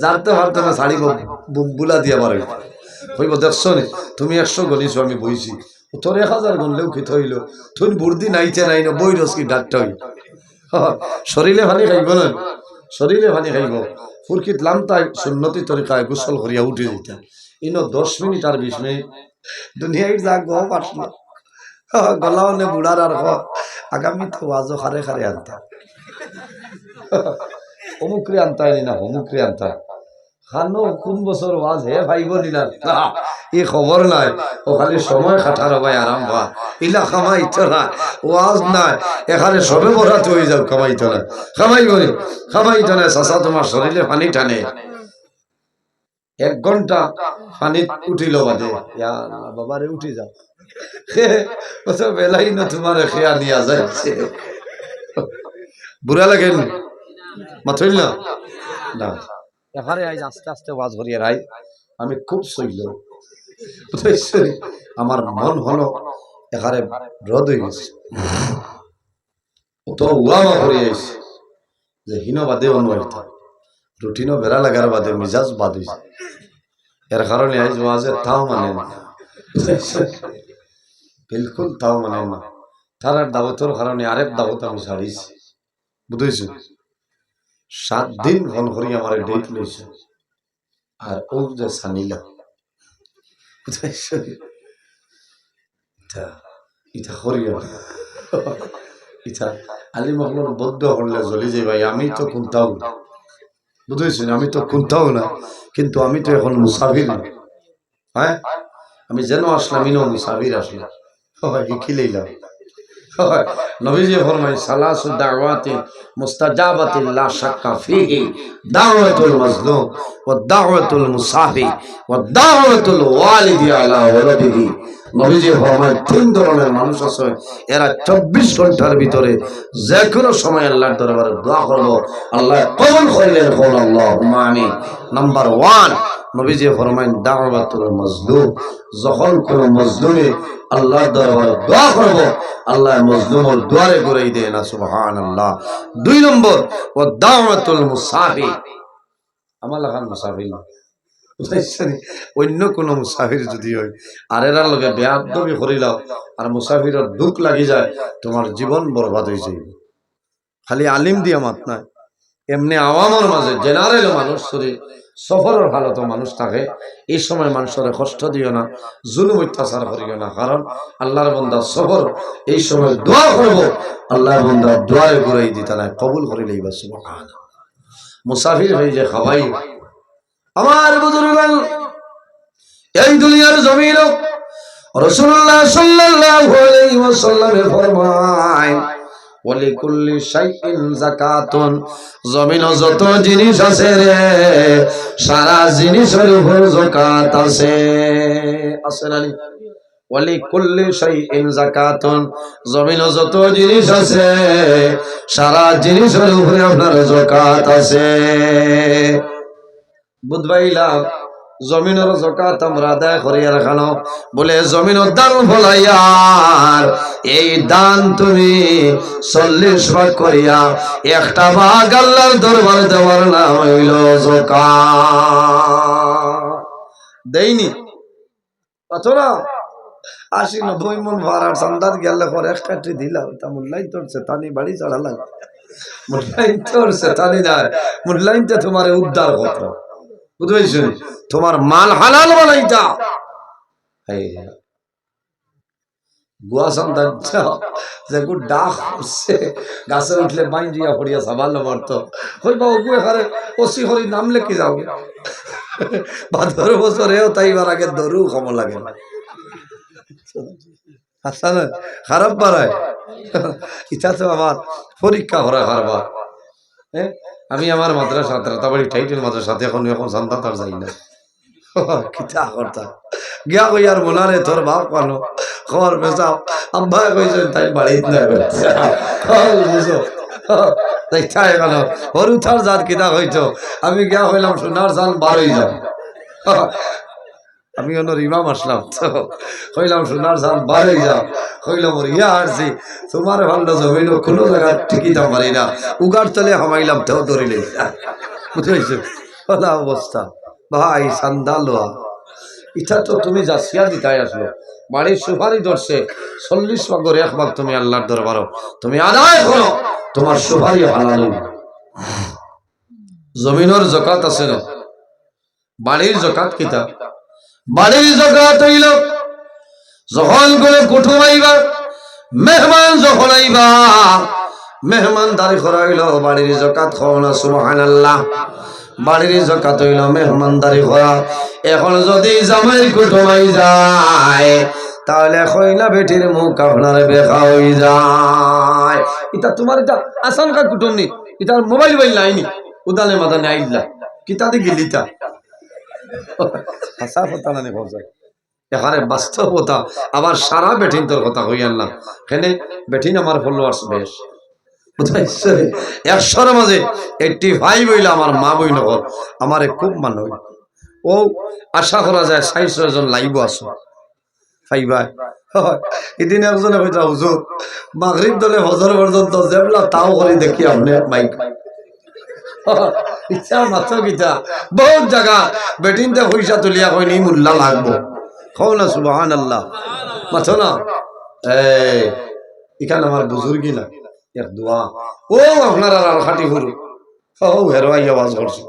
জানতে পারতো না শাড়ি বুলা দিয়া পারে কইব দেখছো নি তুমি 100 গণিছো আমি বইছি, তোর 1000 গণলেও কি থইল, তুমি বুড়দি নাইতে নাই না বই রস কি ডাক্তার হই শরীরে ভানি খাইব না, শরীরে ভানি খাইব। ফুরকিত লামতাই সুন্নতি তরিকায় গোসল করিয়া উঠে যেতাম, ইনো 10 মিনিট আর 20 মিনিট দুনিয়ায় যা গো পারছিল গলাও নে বুড়ার আর আগামী তো ওয়াজও খারে খারে আনতা অমুকরে আনতাই না অমুকরে আনতা খানো কোন বছর ওয়াজ হে ভাইব নিনা এই খবর নাই ও খালি সময় খাটার ভাই আরাম ভা ইলা খামাইতো না ওয়াজ নাই এখানে সবে বরাত হয়ে যাও খামাইতো না খামাইতো না চাচা তোমার শরীরে পানি টানে 1 ঘন্টা পানি উঠিল বাদে বাবারে উঠি যাও বেলাই না তোমার খেয়া নিয়া যাচ্ছে বুড়া লাগেন মাথইল না এখানে আজ আস্তে আস্তে ওয়াজ করিয়ে রাই আমি খুব সইল আমার মন হলো এখানে রদ হয়ে গেছে তো উলামা করিয়ে আইছে যে হীন বাদে অনুয়াইত রুটিনও বেড়া লাগার বাদে মিজাজ বাদ হয়েছে এর কারণে আজ ওয়াজে তাও মানে না বিলকুল তাও মানে না তার দাওয়াতের কারণে আরেক দাওয়াত আমি ছাড়িয়েছি বুঝেছি 7 দিন ফোন করি আমার ডেট লইছে আর ও যে সানিলা ইটা করিও ইটা আলী মহলোর বদ্ধ করলে জ্বলি যে ভাই আমি তো কোনটাও না বুঝেছি আমি তো কোনটাও না কিন্তু আমি তো এখন মুসাফির না হ্যাঁ আমি যেন আসলাম ইনো মুসাফির আসলাম লিখিলেইলাম নবীজি ফরমায় সালাসু দাওয়াতিন মুস্তাজাবাতিন লা শাক্কা ফীহি দাওয়াতুল মাজলুম ওয়া দাওয়াতুল মুসাফি ওয়া দাওয়াতুল ওয়ালিদি আলা ওয়ালাদিহি নবীজি ফরমায় 3 ধরনের মানুষ আছে এরা 24 ঘন্টার ভিতরে যে কোনো সময় আল্লাহর দরবারে দোয়া করব আল্লাহ কবুল করিলেন কোন আল্লাহুম্মা আমিন নাম্বার 1 নবীজি ফরমায় দাওয়াতুল মাজলুম যখন কোন মাজলুমে আল্লাহর দরবারে দোয়া করব আল্লাহ মজলুমের দুয়ারে ঘুরাই দেয় না সুবহানাল্লাহ 2 নম্বর ওয়া দাওয়াতুল মুসাফি আমার লাগান মুসাফির না অন্য কোন মুসাফির যদি হয় আর এর লগে বেয়াদবি করিলাও আর মুসাফিরের দুঃখ লাগি যায় তোমার জীবন বরবাদ হয়ে যাবে খালি আলিম দিয়া মাত না এমনি আওয়ামের মাঝে জেনারেল মানুষ সরি সফরের হালত মানুষ থাকে এই সময় মানুষের কষ্ট দিও না জুলুম অত্যাচার করিও না কারণ আল্লাহর বান্দা সফর এই সময় দোয়া করব আল্লাহর বান্দা দোয়ায় ঘুরাই দিতা না কবুল করে লইবা সুবহানাল্লাহ মুসাফির হয়ে যে খাবাই আমার বুজুর্গগণ এই দুনিয়ার জমিন রাসূলুল্লাহ সাল্লাল্লাহু আলাইহি ওয়াসাল্লাম ফরমায় ওয়ালিকুল্লি শাইইন যাকাতুন জমিন যত জিনিস আছে রে সারা জিনিসের উপর যাকাত আছে না নি ওয়ালিকুল্লি শাইইন যাকাতুন জমিন যত জিনিস আছে সারা জিনিসের উপরে আপনার যাকাত আছে বুধবাইলাম জমিনের যাকাত আমরা আদায় করিয়া রাখানো বলে জমিনের দান ফলাইয়ার এই দান তুমি 40 ভাগ করিয়া একটা ভাগ আল্লাহর দরবারে দেওয়ার নাম হইল যাকাত দেইনি পাথরা 80-90 মন ভাড়ার চান্দাত গেলে পরে এক কাটি দিলাম তা মুল্লাই তোর সেতানি বাড়ি চড়ালাম মুল্লাই তোর সেতানি না মুল্লাইতে তোমার উদ্ধার করতো বুঝেছো তোমার মাল হালাল বানাইতা গুয়া সন্তান যে ডাক উঠছে গাছে উঠলে বাইন দিয়া পড়িয়া সাবাল মারতো হই বাবু এখানে ওসি হরি নাম লেখি যাও ভাদর বছরেও তাইবার আগে দরু কম লাগে খারাপ বাড়ায় ইচ্ছা তো আমার পরীক্ষা করা কারবার আমি আমার মাদ্রাসা রাতাবাড়ি টাইটেল মাদ্রাসাতে এখন সন্তান তার যাই না কিতা করতা গিয়া কই আর মোনারে তোর বাপ কানো খবর পেছাও আব্বা কইছেন তাই বাড়িতে না বুঝো তাই চাই গেল হরু থার জাত কিতা হইতো আমি গিয়া হইলাম সোনার জান বারোই যাও আমি অন্য ইমাম আসলাম তো কইলাম সোনার জান বারোই যাও কইলাম ইয়া আসছি তোমার ভালো জমিন কোনো জায়গা টিকিতাম পারি না উগার তলে হামাইলাম তেও ধরিলে বুঝেছো বলা অবস্থা ভাই সান্দালোয়া এটা তো তুমি যাচিয়া দিতাই আসলো বাড়ির সুপারি ধরছে 40 ভাগের 1 ভাগ তুমি আল্লাহর দরবারে তুমি আদায় করো তোমার সুপারি হালাল জমিনের যাকাত আছে না বাড়ির যাকাত কিতা বাড়ির যাকাত হইল যখন করে কুটুম আইবা মেহমান যখন আইবা মেহমানদারি করা হইল বাড়ির যাকাত খাও না সুবহানাল্লাহ বাড়ির যাকাত হইল মেহমানদারি করা এখন যদি জামাই কুটুমাই যায় তাহলে কইনা বেটির মুখ আপনার বেখা হই যায় এটা তোমার এটা আসান কা কুটুম নি এটা মোবাইল বাইল লাইনি উদানে মাদানে আইলা কিতাদি গিলিতা হাসা কথা না বলছে এখানে বাস্তবতা আবার সারা বেঠিন তোর কথা কই আনলাম এখানে বেঠিন আমার ফলোয়ার্স বেশ 100 মাঝে 85 হইলে আমার মা বই নগর আমারে খুব মান হই ও আশা করা যায় 60 জন লাইভ আছো ফাইবা এদিন একজনে কইতা হুজুর মাগরিব দলে ফজর পর্যন্ত জেবলা তাও করি দেখি আপনি মাইক ইচ্ছা মাত্র গীতা বহুত জায়গা বেটিনতে পয়সা তুলিয়া কইনি মুল্লা লাগবো খাও না সুবহানাল্লাহ মাথো না এখানে আমার বুজুর্গি না এক দোয়া ও আপনারা আর খাটি করু ও হেরোয়াই আওয়াজ করছে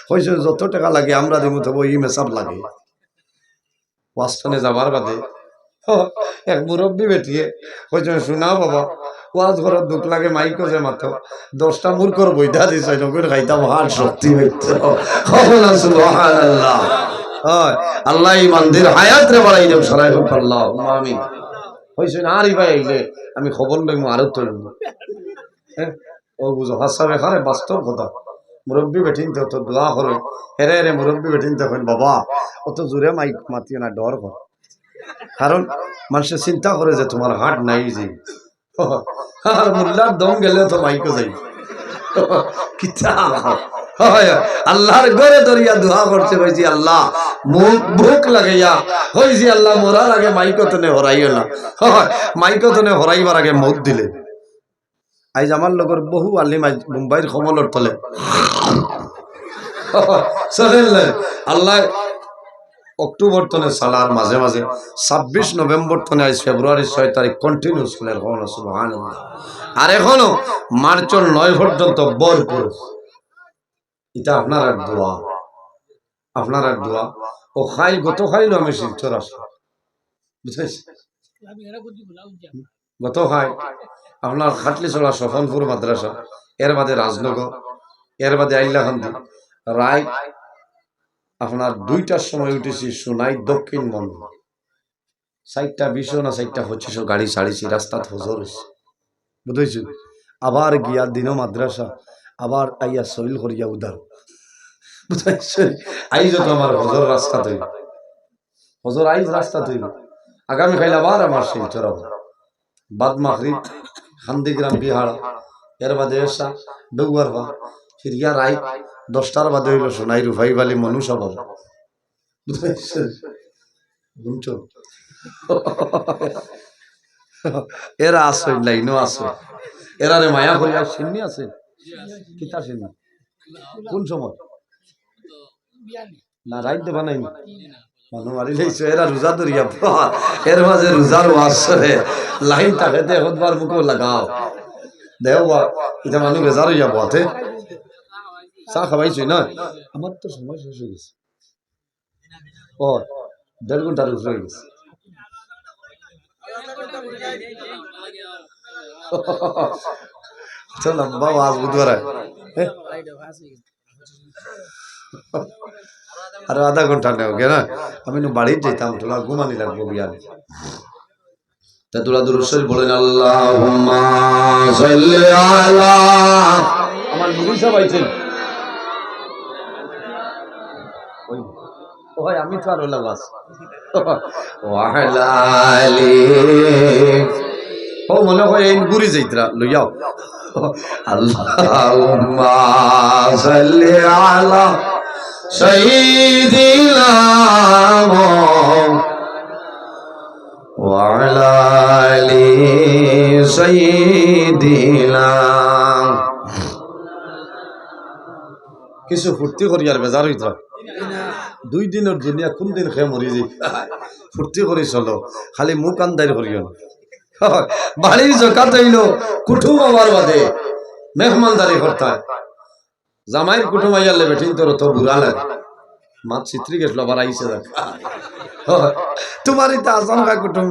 কইছে যত টাকা লাগে আমরা দিমু তবে ই মেসাব লাগে ওয়াস্টনে যাবার বাদে এক মুরব্বী বেটিয়ে কইছে শোনা বাবা ওয়াজ ঘরত দুঃখ লাগে মাইকো যে মাথো 10টা মূর্খর বইটা দিছে নগর খাইতাম হাত শক্তি হইতো সুবহানাল্লাহ আল্লাহ ইমানদের হায়াত রে বাড়াই দেব সারাই হোক আল্লাহ আমিন হইছে না আরি ভাই আইলে আমি খবর লইমু আরো তো ও বুঝো হাসাব এখানে বাস্তব কথা মুরব্বী বেঠিনতে তো দোয়া করে হেরে হেরে মুরব্বী বেঠিনতে কইন বাবা অত জোরে মাইক মাতিও না ডর কর কারণ মানুষে চিন্তা করে যে তোমার হাট নাই যে আর মুল্লার দম গেলে তো মাইকও যাই কিতা আল্লাহর ঘরে ধরিয়া দোয়া করছে কইছি আল্লাহ মুখ ভুক লাগাইয়া কইছি আল্লাহ মরার আগে মাইকতনে হরাইও না মাইকতনে হরাইবার আগে মৌত দিলে আইজ আমার লগর বহু আলিম আজ মুম্বাইর কমলর তলে আল্লাহ অক্টোবর তনে সালার মাঝে মাঝে 26 নভেম্বর তনে আজ ফেব্রুয়ারি 6 তারিখ কন্টিনিউ স্কুলের হওয়া সুবহানাল্লাহ আর এখনো মার্চের 9 পর্যন্ত ভরপুর এটা আপনার দোয়া আপনার দোয়া ও খাই গত খাইলো আমি শিলচর আসলাম বুঝছিস গত খাই আপনার খাটলি চলা সফনপুর মাদ্রাসা এর বাদে রাজনগর এর বাদে আইলাকান্দি রায় আপনার 2টার সময় উঠেছি সোনাই দক্ষিণ মন 4টা 20 না 4টা 25 গাড়ি ছাড়িছি রাস্তা হজর হয়েছে বুঝেছি আবার গিয়া দিন মাদ্রাসা আবার আইয়া সইল করিয়া উদার বুঝাইছে আইজ তো আমার হজর রাস্তা তৈরি হজর আইজ রাস্তা তৈরি আগামী খাইলে আবার আমার শিলচর বাদ মাগরিব হান্দিগ্রাম বিহার এর বাদে এসা বেগুয়ার বা ফিরিয়া রাই 10টার বাদে হইল সোনাই রুফাই বালি মনুষা বাবা বুঝাইছে বুঝছো এরা আসে লাইনও আছে এরারে মায়া হইয়া সিন্নি আছে কিতা সিন্নি কোন সময় না রাইত দেবা নাই মানুষ মারি লাইছে এরা রোজা ধরিয়া এর মাঝে রোজার ওয়াজ করে লাইন তাকেতে একবার মুখও লাগাও দেও বা এটা মানুষ বেজার হইয়া বতে চা খাবাইছি না আমার তো সময় শেষ হয়ে গেছে ও 1.5 ঘন্টার উপরে হয়ে গেছে চল বাবা আজ বুধবার আর আধা ঘন্টা নেও গে না আমি বাড়ি যেতাম তোলা ঘুমানি লাগবো বিয়ানে তা তোলা দুরুদ বলেন আল্লাহুম্মা সাল্লি আলা আমার নবী সাহেব আইছেন ওই আমি তো আর ওলা বাস ওয়া আলা আলি ও মনে হয় এই গুরি যাইতরা লইয়াও আল্লাহুম্মা সাল্লি আলা সাইয়্যিদিনা ওয়া আলা আলি সাইয়্যিদিনা কিছু ফুর্তি করি আর বেজার হইতরা 2 দিনের দুনিয়া কোন দিন খেয়ে মরি যাই ফুর্তি করি চলো খালি মুখ আন্দার করিও বাড়ির জকাত হইল কুটুম আমার বাদে মেহমানদারি করতে জামাইয়ের কুটুম আইয়ালে বেঠিন তোর তো বুড়া লাগে মা চিত্রি গেছিল আবার আইসে দেখ তোমারই তো আচমকা কুটুম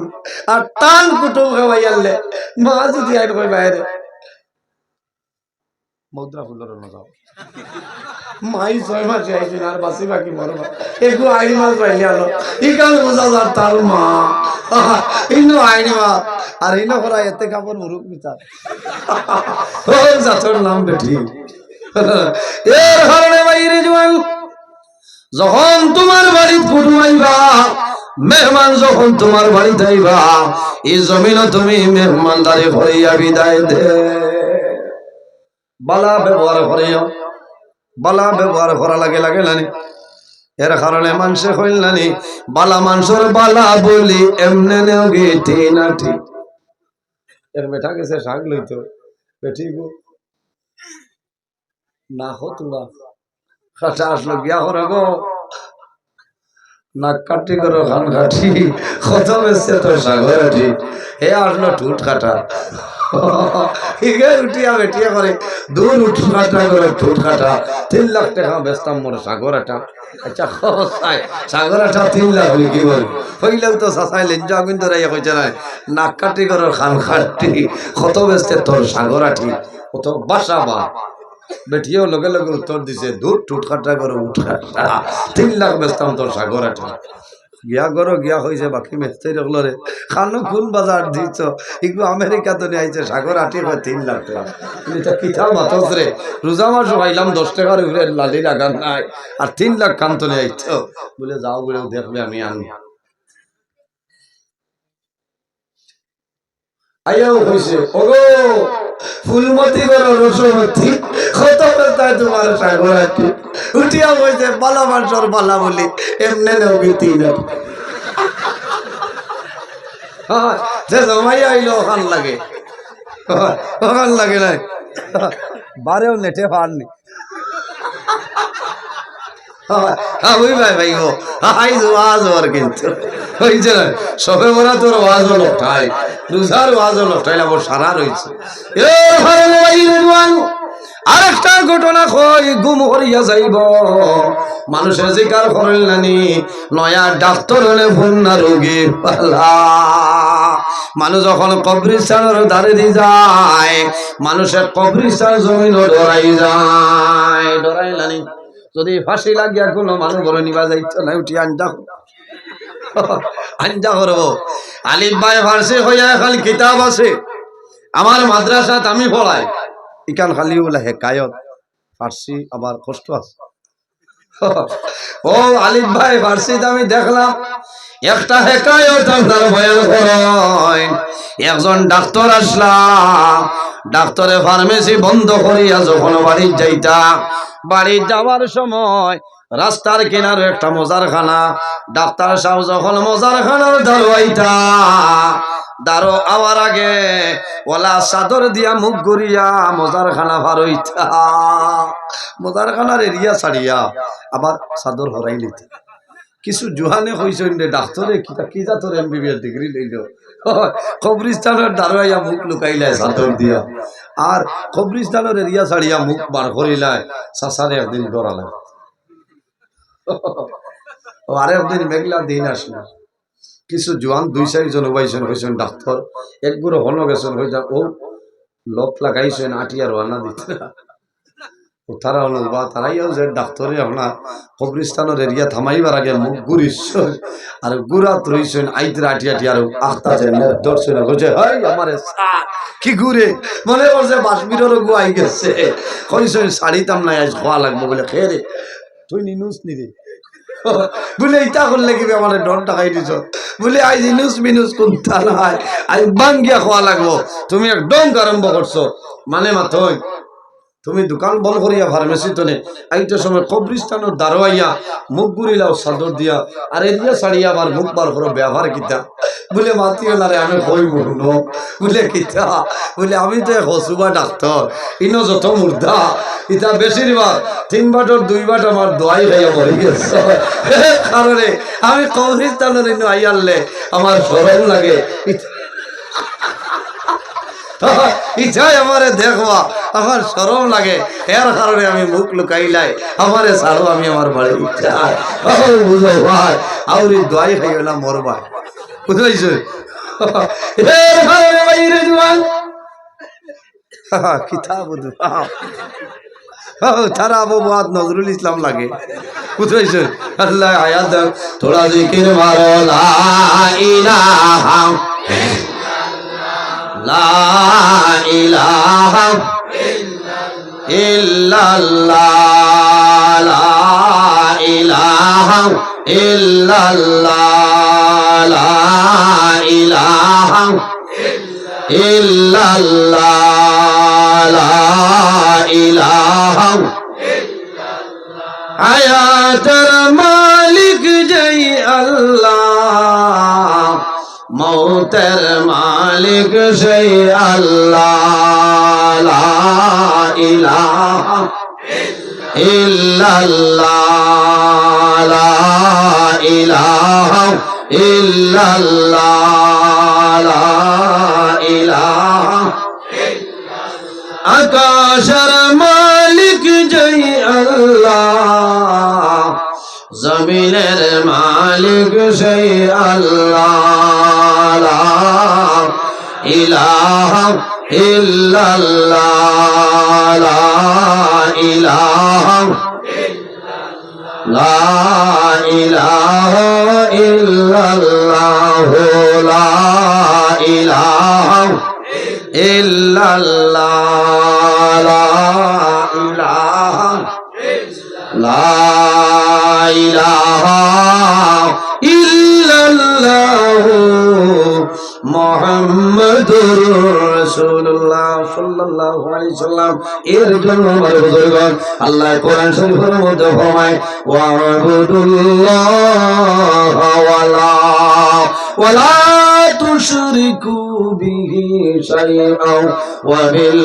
আর টান কুটুম খাওয়াই আনলে মা যদি আইন কই বাইরে মুদ্রা ফুলের না যাও মাই 6 মাসে আইছিল আর বাসি বাকি মরবা একটু আইনি মাস পাইলে আলো ইকাল বোঝা যার তার মা ইনো আইনি মা আর ইনো করা এতে কাপড় মুরুক বিচার ও জাতর নাম বেটি এর কারণে বাইরে জোয়ান যখন তোমার বাড়ি কুটুমাইবা মেহমান যখন তোমার বাড়িতে আইবা এই জমিনে তুমি মেহমানদারি করিয়া বিদায় দে বালা ব্যবহার করিও বালা ব্যবহার করা লাগে লাগে নানি এর কারণে মানুষে কইল নানি বালা মানুষের বালা বলি এমনে নেও গেতে না ঠিক এর বেটা গেছে শাক লইতো বেটি গো না হত না খাটা আসলো গিয়া করে গো নাক কাটি করো খান কাটি কত বেশি তো সাগরাটি হে আসলো ঠুট কাটা উঠিয়া বেটিয়া করে দূর উঠ কাটা করে ঠুট কাটা 3 লাখ টাকা বেচতাম মোর সাগরাটা আচ্ছা সাগরাটা 3 লাখ হই কি বল হইলেও তো সাসাই লজ্জা কিন্তু রাইয়া কইছে না নাক কাটি করো খান কাটি কত বেশি তোর সাগরাটি কত বাসা বা বেটিও লগে লগে উত্তর দিছে দূর ঠুট কাটা করো উঠ কাটা 3 লাখ বেচতাম তোর সাগরাটা গিয়া করো গিয়া হয়েছে বাকি মেস্তে রাখলো রে খানো কোন বাজার দিচ্ছ একটু আমেরিকা তো নিয়ে আইছে সাগর আটি 3 লাখ টাকা কিতা মাতস রে রোজা মাস পাইলাম 10 টাকার উপরে লালি লাগান নাই আর 3 লাখ কান তো নিয়ে আইছ বলে যাও বলে দেখবে আমি আনি আইয়াও হইছে ওগো ফুলমতি করো রসমতি কত বেতায় তোমার সাগর আটি উঠিয়া হইছে বালা মানুষের বালা বলি এমনে নেও গীতি না যে জমাই আইলো ওখান লাগে ওখান লাগে নাই বারেও নেটে পারনি ওই ভাই ভাই গো আইজ ওয়াজ ওর কিন্তু হইছে না সবে মোরা তোর ওয়াজ হলো ঠাই রোজার ওয়াজ হলো ঠাই আবার সারা রইছে এ হারে বাইরে জওয়ান আরেকটা ঘটনা কই গুম হরিয়া যাইব মানুষের জিকার করেন নানি নয়া ডাক্তার হলে ভুল না রোগী পালা মানুষ যখন কবরিস্তানের ধারে দিয়ে যায় মানুষের কবরিস্তান জমিন ডরাই যায় ডরাই নানি যদি ফাঁসি লাগিয়া কোনো মানুষ বলে নিবা যাইতো না উঠি আঞ্জা করবো আলিফ ভাই ফার্সি হইয়া খালি কিতাব আছে আমার মাদ্রাসাত আমি পড়াই ইকান খালি বলে হেকায়ত ফার্সি আবার কষ্ট আছে ও আলিফ ভাই ফার্সিতে আমি দেখলাম একটা হেকায়ত আপনার বয়ান করেন একজন ডাক্তার আসলাম ডাক্তারে ফার্মেসি বন্ধ করিয়া যখন বাড়ি যাইতা বাড়ি যাওয়ার সময় রাস্তার কিনারে একটা মজারখানা ডাক্তার সাহেব যখন মজারখানার দারোয়াইতা দারো আওয়ার আগে ওলা চাদর দিয়া মুখ গড়িয়া মজারখানা ভার হইতা মজারখানার এরিয়া ছাড়িয়া আবার চাদর হরাই লিতে কিছু জুহানে হইছেন রে ডাক্তারে কি জাতর এমবিবিএস ডিগ্রি লইল কবরিস্তানের দারোয়াইয়া মুখ লুকাইলায় চাদর দিয়া আর কবরিস্তানের এরিয়া ছাড়িয়া মুখ বার করিলায় চাচারে একদিন ডরালাম আরে একদিন মেঘলা দিন আসলো কিছু জোয়ান 2-4 জন উবাইছেন হয়েছেন ডাক্তার একগুলো হন গেছেন হয়ে ও লোক লাগাইছেন আটিয়া রান্না দিতে তারা হলো বা তারাইও যে ডাক্তারে আপনার কবরিস্তানের এরিয়া থামাইবার আগে মুখ ঘুরিস আর গুড়াত রইছেন আইতে আটিয়াটি আর আখতা ধরছেন বলছে হাই আমার কি ঘুরে মনে করছে বাসবিরেরও গুয়াই গেছে কইছেন শাড়িতাম নাই আজ খোয়া লাগবো বলে খেয়ে রে তুই নিনুস নিরে বলে ইটা করলে কি আমার ডর টাকাই দিছ বলে আজ ইনুস মিনুস কোনটা নাই আজ বাঙ্গিয়া খোয়া লাগবো তুমি একদম আরম্ভ করছো মানে মাথই তুমি দোকান বন্ধ করিয়া ফার্মেসি তনে আইটার সময় কবরিস্তানের দারোয়াইয়া মুখ গুড়িলাও চাদর দিয়া আর এরিয়া ছাড়িয়া আবার মুখ বার করো ব্যবহার কিতা বলে মাতিও না রে আমি কই বলুন বলে কিতা বলে আমি তো হসুবা ডাক্তার ইনো যত মুর্দা ইটা বেশিরভাগ 3 বাটর 2 বাট আমার দোয়াই খাইয়া মরে গেছে কারণে আমি কবরিস্তানের ইনো আইয়ারলে আমার শরম লাগে ইচ্ছায় আমারে দেখবা আমার শরম লাগে এর কারণে আমি মুখ লুকাইলাই আমারে ছাড়ো আমি আমার বাড়ি যাই বুঝো ভাই আউরি দোয়াই খাইও না মরবা বুঝাইছো এর কারণে বাইরে জোয়ান কিতাব তারা আবু বাদ নজরুল ইসলাম লাগে বুঝাইছো আল্লাহ আয়াত দাও থোড়া জিকির মারো লা ইলাহা লা ইলাহা ইল্লাল্লাহ লা ইলাহা ইল্লাল্লাহ লা ইলাহা ইল্লাল্লাহ লা ইলাহা হায়াতের মালিক জয় আল্লাহ মৌতের মালিক সেই আল্লাহ লা ইলাহা ইল্লাল্লাহ লা ইলাহা ইল্লাল্লাহ লা ইলাহা আকাশের মালিক জয় আল্লাহ জমিনের মালিক সেই আল্লাহ লা ইলাহা ইল্লাল্লাহ লা ইলাহা লা ইলাহা ইল্লাল্লাহ লা ইলাহা ইল্লাল্লাহ লা ইলাহা লা ইলাহা ইল্লাল্লাহ মুহাম্মাদুর রাসূলুল্লাহ সাল্লাল্লাহু আলাইহি সাল্লাম এর জন্য আমার বুজুর্গগণ আল্লাহ কোরআন শরীফের মধ্যে ফরমায় ওয়া'বুদুল্লাহ ওয়ালা তুশরিকু বিহি শাইআন ওয়া বিল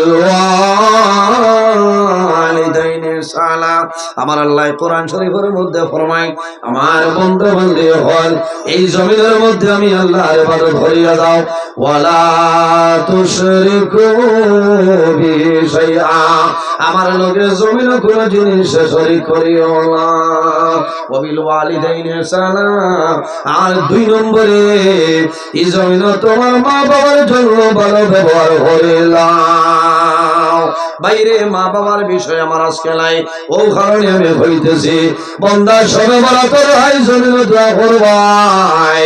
ওয়ালিদাইনি সালাম আমার আল্লাহ কোরআন শরীফের মধ্যে ফরমায় আমার বন্ধু বান্ধব হল এই জমিনের মধ্যে আমি আল্লাহর ইবাদত করিয়া দাও ওয়ালা তুশরিকু বিহি শাইআন আমার লগে জমিনে কোন জিনিস শরীক করিও না ওয়া বিল ওয়ালিদাইনি সালাম আর দুই নম্বরে এই জমিনে তোমার মা বাবার জন্য ভালো ব্যবহার করিলাম বাইরে মা বাবার বিষয় আমার আজকে নাই ও কারণে আমি হইতেছি বান্দা সবে বলা তোর হাই জমিন দোয়া করবাই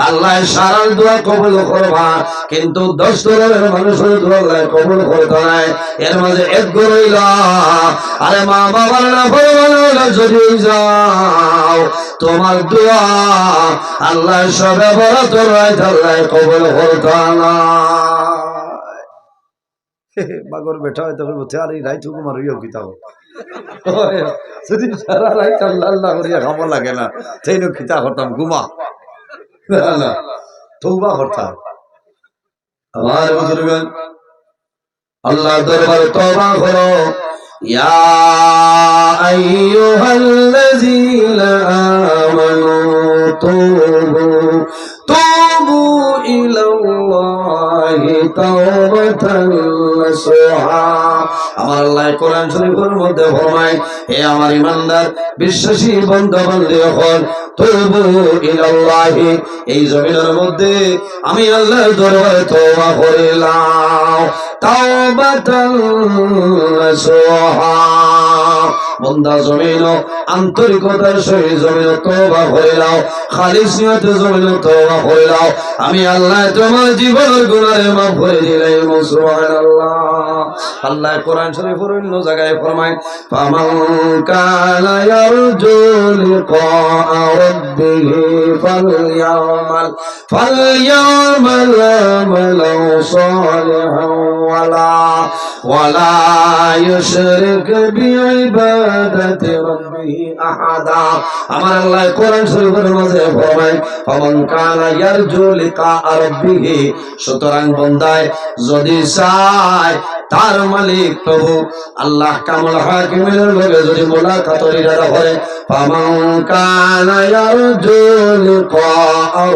আল্লাহ সারার দোয়া কবুল করবা কিন্তু 10 ধরনের মানুষের দোয়া আল্লাহ কবুল করতে নাই এর মাঝে এক গরইলা আরে মা বাবার না ফরমানা যদি যাও তোমার দোয়া আল্লাহ সবে বলা তোর হাই আল্লাহ কবুল করতে না বাগর বেটা হয়তো আর এই রাইত হুকুমার ইয়ে কিতাব যদি সারা রাইত আল্লাহ আল্লাহ করিয়া খাবো লাগে না সেই খিতা করতাম ঘুমা না তৌবা করতাম আমার বুজুর্গগণ আল্লাহ দরবারে তওবা করো ইয়া আইয়ুহাল্লাযীনা আমানু তুবু ইলাল্লাহি তাওবাতান নাসুহা আমার আল্লাহ কোরআন শরীফের মধ্যে ফরমায় হে আমার ঈমানদার বিশ্বাসী বান্দা বান্দীগণ তুবু ইলাল্লাহি এই জমিনের মধ্যে আমি আল্লাহর দরবারে তওবা করিলাম তাওবাতান নাসুহা বান্দা জমিন আন্তরিকতার সহিত জমিন তওবা করিলাম খালিস নিয়তে জমিন তওবা করিলাম আমি আল্লাহ তোমার জীবনের গুনাহ মাফ করে দিলাম সুবহানাল্লাহ আল্লাহ কোরআন শরীফের অন্য জায়গায় ফরমায় ফামান কানা ইয়ারজু লিকা রাব্বিহি ফালইয়ামাল আমালান সালিহান ওয়ালা ইউশরিক বিইবাদাতি ইবাদাতি রাব্বিহি আহাদা। আমার আল্লাহ কোরআন শরীফের মধ্যে ফরমায় ফামান কানা ইয়ারজু লিকা রাব্বিহি, সুতরাং বান্দায় যদি চায় তার মালিক প্রভু আল্লাহ কামুল হাকিমের লগে যদি মুলাকাতের ইরাদা করে, ফামান কানা ইয়ারজু লিকা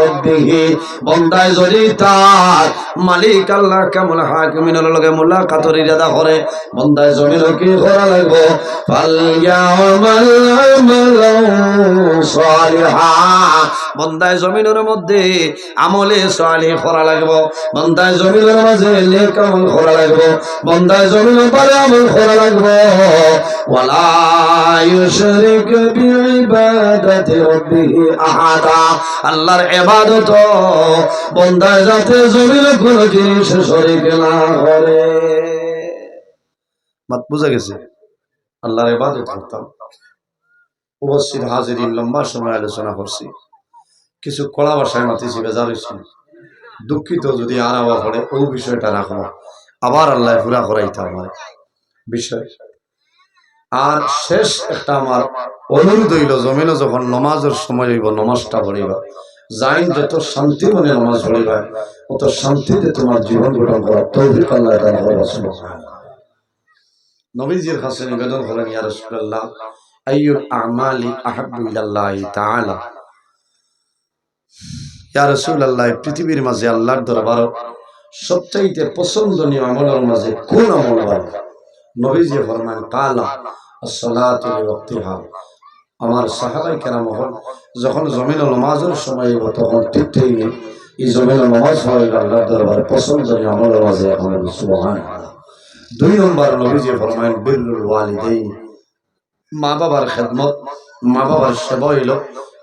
রাব্বিহি, বান্দায় যদি তার মালিক আল্লাহ কামুল হাকিমের লগে মুলাকাতের ইরাদা করে, বান্দায় জমিন কি করা লাগবে, ফালইয়ামাল আমালান সালিহা, বান্দায় জমিনের মধ্যে আমলে সালিহ করা লাগবে, বান্দায় জমিনের মাঝে নেক আমল করা লাগবে, বান্দায় জমিনের পরে আমল করা লাগবে, ওয়ালা ইউশরিক বিইবাদাতি রাব্বিহি আহাদা, আল্লাহর ইবাদত বান্দায় যাতে জমিনে কোনো জিনিস শরীক না করে। মাত বুঝা গেছে? আল্লাহর ইবাদত করতাম। উপস্থিত হাজিরিন, লম্বা সময় আলোচনা করছি, কিছু কড়া ভাষায় মাতিছি, বেজার হয়েছি, দুঃখিত যদি আর আওয়া পড়ে ওই বিষয়টা রাখবো, আবার আল্লাহ পুরা করাইতে আমার বিষয়। আর শেষ একটা আমার অনুরোধ হইল, জমিনে যখন নমাজের সময় হইব নমাজটা পড়িবা, যাইন যত শান্তি মনে নমাজ পড়িবা অত শান্তিতে তোমার জীবন গঠন করার তৌফিক আল্লাহ তাআলা করবেন। নবীজির কাছে নিবেদন করেন, ইয়া রাসূলুল্লাহ আইয়ুল আমালি আহাব্বু ইলাল্লাহি তাআলা, ইয়া রাসূলুল্লাহ পৃথিবীর মাঝে আল্লাহর দরবার সবচাইতে পছন্দনীয় আমলের মাঝে কোন আমল ভালো? নবীজি ফরমান কালা as-salatu li waqtiha। আমার সাহাবায়ে কেরাম যখন জমিনে নামাজের সময় হইব তখন ঠিক ঠিক এই জমিনে নামাজ হয় আল্লাহর দরবারে পছন্দনীয় আমলের মাঝে এখন সুবহানাল্লাহ। দুই নম্বর নবীজি ফরমান বিররুল ওয়ালিদাইন, মা বাবার খেদমত, মা বাবার সেবা হইল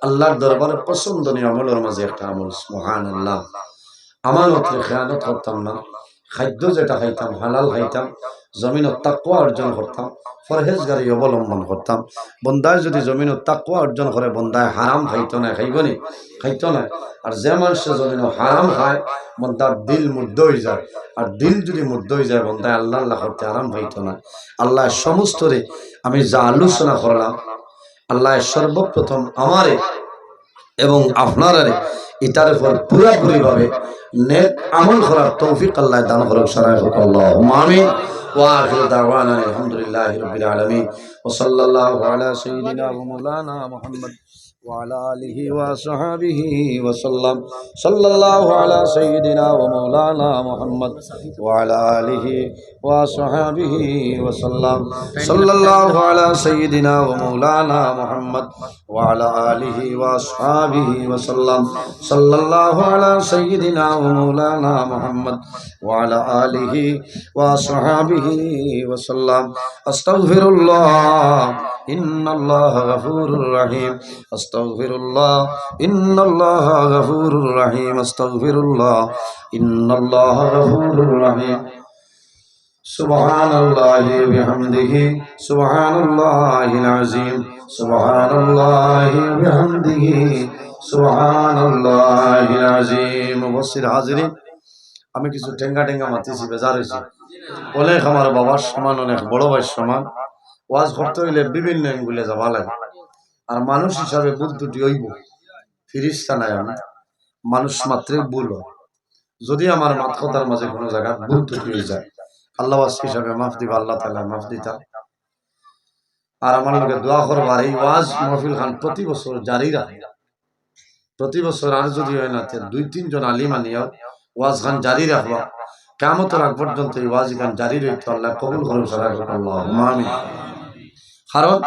আল্লাহর দরবারে পছন্দনীয় আমলের মাঝে একটা আমল। সুবহানাল্লাহ। আমানতের খেয়ানত করতাম না, খাদ্য যেটা খাইতাম হালাল খাইতাম, জমিনত তাকওয়া অর্জন করতাম, পরহেজগারি অবলম্বন করতাম। বন্দায় যদি জমিনত তাকওয়া অর্জন করে, বন্দায় হারাম খাইতো না, খাইবনি খাইতো না। আর যে মানুষ জমিন হারাম খায়, বন্দার দিল মুর্দ হয়ে যায়, আর দিল যদি মুর্দ হয়ে যায়, বন্দায় আল্লাহ আল্লাহ করতে আরাম খাইতো না। আল্লাহ সমস্তরে আমি যা আলোচনা করলাম, আল্লাহ সর্বপ্রথম আমারে এবং আপনারারে এটার উপর পুরাপুরি ভাবে নেক আমল করার তৌফিক আল্লাহ দান করুক। সারাই হোক আল্লাহুম্মা আমিন। ওয়া আখিরু দাওয়ানা আলহামদুলিল্লাহি রাব্বিল আলামিন ওয়া সাল্লাল্লাহু আলা সাইয়্যিদিনা ওয়া মাওলানা মুহাম্মদ ওয়া আলা আলিহি ওয়া সাহবিহি ওয়া সাল্লাম। সাল্লাল্লাহু আলা সাইয়্যিদিনা ওয়া মাওলানা মুহাম্মদ ওয়া আলা আলিহি ওয়া সাহবিহি ওয়া সাল্লাম। সাল্লাল্লাহু আলা সাইয়্যিদিনা ওয়া মাওলানা মুহাম্মদ ওয়া আলা আলিহি ওয়া সাহবিহি ওয়া সাল্লাম। সাল্লাল্লাহু আলা সাইয়্যিদিনা ওয়া মাওলানা মুহাম্মদ ওয়া আলা আলিহি ওয়া সাহবিহি ওয়া সাল্লাম। আস্তাগফিরুল্লাহ ইন্নাল্লাহা গফুরুর রহিম। আস্তাগফিরুল্লাহ ইন্নাল্লাহা গফুরুর রহিম। আস্তাগফিরুল্লাহ ইন্নাল্লাহা গফুরুর রহিম। সুবহানাল্লাহি বিহামদিহি সুবহানাল্লাহিল আযীম। সুবহানাল্লাহি বিহামদিহি সুবহানাল্লাহিল আযীম। উপস্থিত হাজিরিন, আমি কিছু টেঙ্গা টেঙ্গা মাতিছি, বেজার হয়েছি। অনেক আমার বাবার সমান, অনেক বড় ভাইয়ের সমান। ওয়াজ করতে হইলে বিভিন্ন এঙ্গুলে যাওয়া লাগে। আর মানুষ হিসাবে ভুল ত্রুটি হইব, ফিরিস্তা নাই আমি, মানুষ মাত্রই ভুল হয়। যদি আমার মাত কথার মাঝে কোনো জায়গায় ভুল ত্রুটি হয়ে যায়, আল্লাহ হিসাবে মাফ দিবা, আল্লাহ তাআলা মাফ দিতা। আর আমার লোকে দোয়া করবার, এই ওয়াজ মাহফিল খান প্রতি বছর জারি রাখে, প্রতি বছর আর যদি হয় না 2-3 জন আলিম আনিয়া ওয়াজ খান জারি রাখবা, কিয়ামতের আগ পর্যন্ত এই ওয়াজ খান জারি রইতো। আল্লাহ কবুল করুন। আল্লাহুম্মা আমিন। কারণ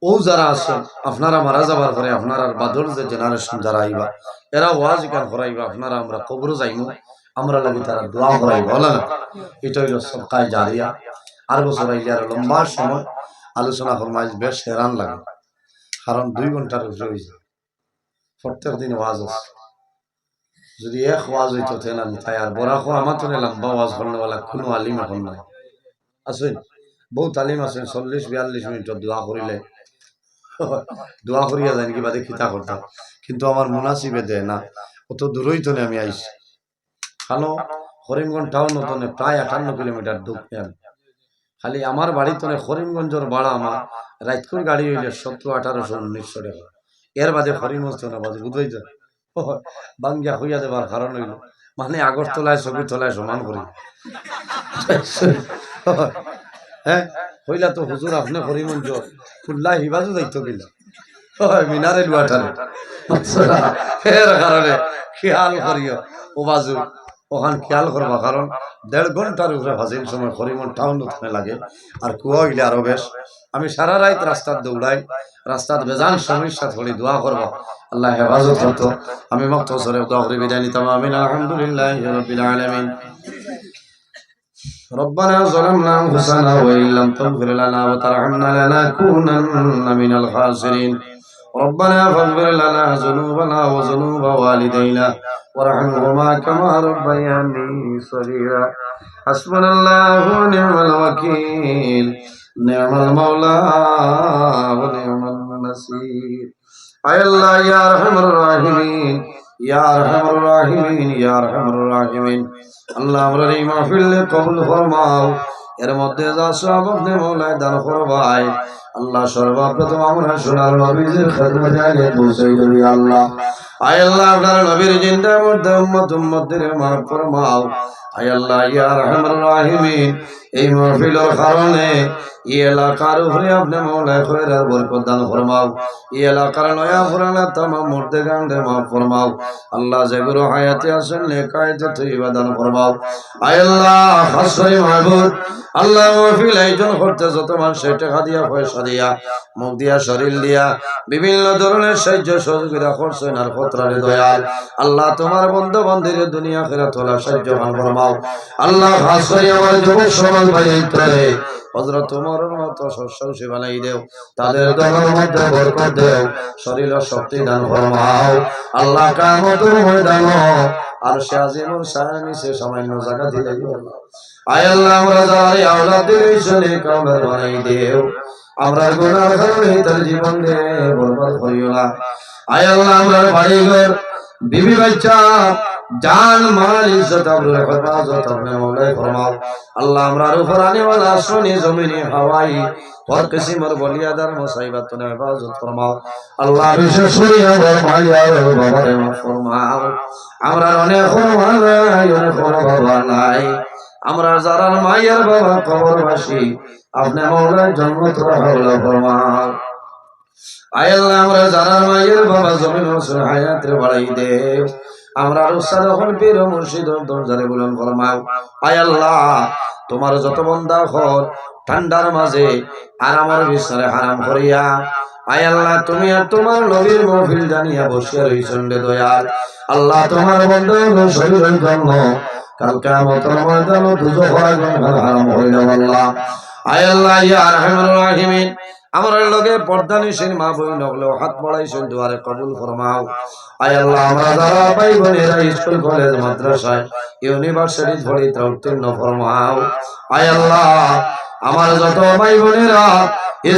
ও যারা আছেন, আপনারা মারা যাবার পরে আপনারা বাদর যে জেনারেশন যারা আইবা, এরা ওয়াজ গান করাইবা, আপনারা আমরা কবর যাইমু, আমরা লাগি তারা দোয়া করাইবা, বলে না? এটা হইল সদকায়ে জারিয়া। আর বছর আইলে আর লম্বা সময় আলোচনা ফরমাইশ বেশ হেরান লাগে, কারণ 2 ঘন্টার উপরে হয়ে যায়। প্রত্যেক দিন ওয়াজ আছে, যদি এক ওয়াজ হইতো তেন আমি তাই। আর বড় আমার তো লম্বা ওয়াজ করনেওয়ালা কোনো আলিম এখন নাই। আছেন বহুত আলিম আছেন, 40-42 মিনিট দোয়া করিলে দোয়া করিয়া যায় নাকি বাদে খিতা করতাম, কিন্তু আমার মুনাসিবে দেয় না। অত দূরই তো আমি আইসি। খানো করিমগঞ্জ টাউন হতো প্রায় 58 কিলোমিটার দূর। খালি আমার বাড়িতে করিমগঞ্জের ভাড়া আমার রাজপুর গাড়ি হইলে 1700-1800-1900 টাকা। এর বাদে করিমগঞ্জ না বাজে বুঝবাই তো বাঙ্গিয়া হইয়া দেবার কারণ হইল মানে আগরতলায় ছবি তোলায় সমান করি। হ্যাঁ হইলা তো হুজুর আপনি করিমগঞ্জ খুল্লা হিবাজু যাইতো কিলা মিনারে লুয়াটারে এর কারণে খেয়াল করিও ও বাজু ওখান খেয়াল করবা, কারণ 1.5 ঘন্টার উপরে হাজির সময় করিমগঞ্জ টাউন উঠতে লাগে আর কুয়া হইলে আরো বেশ। আমি সারা রাত রাস্তার দৌড়াই, রাস্তার বেজান সমস্যা থলি দোয়া করবো আল্লাহ হেফাজত করতো। আমি মক্তসরে দোয়া করে বিদায় নিতাম। আমিন। আলহামদুলিল্লাহি রাব্বিল আলামিন। ربنا ظلمنا أنفسنا وإن لم تغفر لنا وترحمنا لنكونن من الخاسرين. ربنا فاغفر لنا ذنوبنا وذنوب والدينا وارحمهما كما ربياني صغيرا. حسبنا الله ونعم الوكيل، نعم المولى ونعم النصير. أي الله يا أرحم الراحمين، يا أرحم الراحمين، يا أرحم الراحمين. আল্লাহ আমরা এই মাহফিলে কবুল ফরমাও। এর মধ্যে যা সওয়াব আপনি মওলায় দান করবাই। আল্লাহ সর্বপ্রথম আমরা সোনার নবীর খেদমতে আগে পৌঁছাই দেই আল্লাহ। আয় আল্লাহ আপনার নবীর জিন্দার মধ্যে উম্মতদের মাফ ফরমাও। আয় আল্লাহ ইয়া আরহামার রাহিমিন, এই মাহফিলের কারণে এই এলাকার উপরে আপনি মওলায় খয়রার বরকত দান ফরমাও। এই এলাকার নয়া পুরানা তামাম মুর্দেগানদের মাফ ফরমাও। আল্লাহ যেগুলো হায়াতে আছেন নেকায়েতে তৈবা দান ফরমাও। আয় আল্লাহ হাসরি মাহবুব, আল্লাহ মাহফিল আয়োজন করতে যত মানুষ টাকা দিয়া পয়সা দিয়া মুখ দিয়া শরীর দিয়া বিভিন্ন ধরনের সাহায্য সহযোগিতা করছেন আর কতরারে দয়াল আল্লাহ তোমার বন্ধু বান্ধবীর দুনিয়া আখিরাত তোলা সাহায্য দান ফরমাও। আল্লাহ হাসরি আমার যুবক সমাজ ভাই করে হযরত ওমরের মতো শস্যশী বানাই দেও, তাদের দলের মধ্যে বরকত দেও, শরীর ও শক্তি দান ফরমাও। আল্লাহ কিয়ামতের ময়দানে আরশে আজিমের সামনে নিচে সামান্য জায়গা দিলে আল্লাহ। আয় আল্লাহ আমরা যারা আওলাদের ইসনে কামর বানাই দেও, আমরা গুনার কারণে তার জীবন দে বরবাদ করিও না। আয় আল্লাহ আমরা বাড়িঘর বিবি বাচ্চা জান মাল ইজ্জত আবরুর হেফাজত আপনি মওলায় ফরমাও। আল্লাহ আমরার উপর আনে ওয়ালা আসমানি জমিনে হাওয়াই হর কিসিমের বলিয়াদার মুসাইবাত নে হেফাজত ফরমাও। আল্লাহ বিশেষ করে আমার মাইয়ার বাবারে মাফ ফরমাও। আমরা অনেক নাই অনেক বাবা নাই, আমরা যারা মাইয়ার বাবা কবরবাসী আপনি মওলায় জান্নাত হাওলা ফরমাও। আয় আল্লাহ আমরা যারা মাইয়ার বাবা জমিন ওসর হায়াতে বাড়াই দেও, আমরা উস্তাদ হল পীর মুর্শিদ দরজারে বুলন্দ ফরমাও। আয় আল্লাহ তোমার যত বান্দা হল ঠান্ডার মাঝে আরামের বিছানায় হারাম করিয়া আয় আল্লাহ তুমি আর তোমার নবীর মাহফিল জানিয়া বসিয়া রইছেন রে দয়াল আল্লাহ তোমার বান্দার শরীরের জন্য কাল কিয়ামতের ময়দানে দুজখ হারাম হইল আল্লাহ। আয় আল্লাহ ইয়া আরহামুর রাহিমিন, আমার লগে পর্দা নিশিন মা বই নগলো হাত বাড়াইছেন দুয়ারে কবুল ফরমাও। আয় আল্লাহ আমরা যারা ভাই বোনেরা স্কুল কলেজ মাদ্রাসায় ইউনিভার্সিটি পড়িতে উত্তীর্ণ ফরমাও। আয় আল্লাহ আমার যত ভাই বোনেরা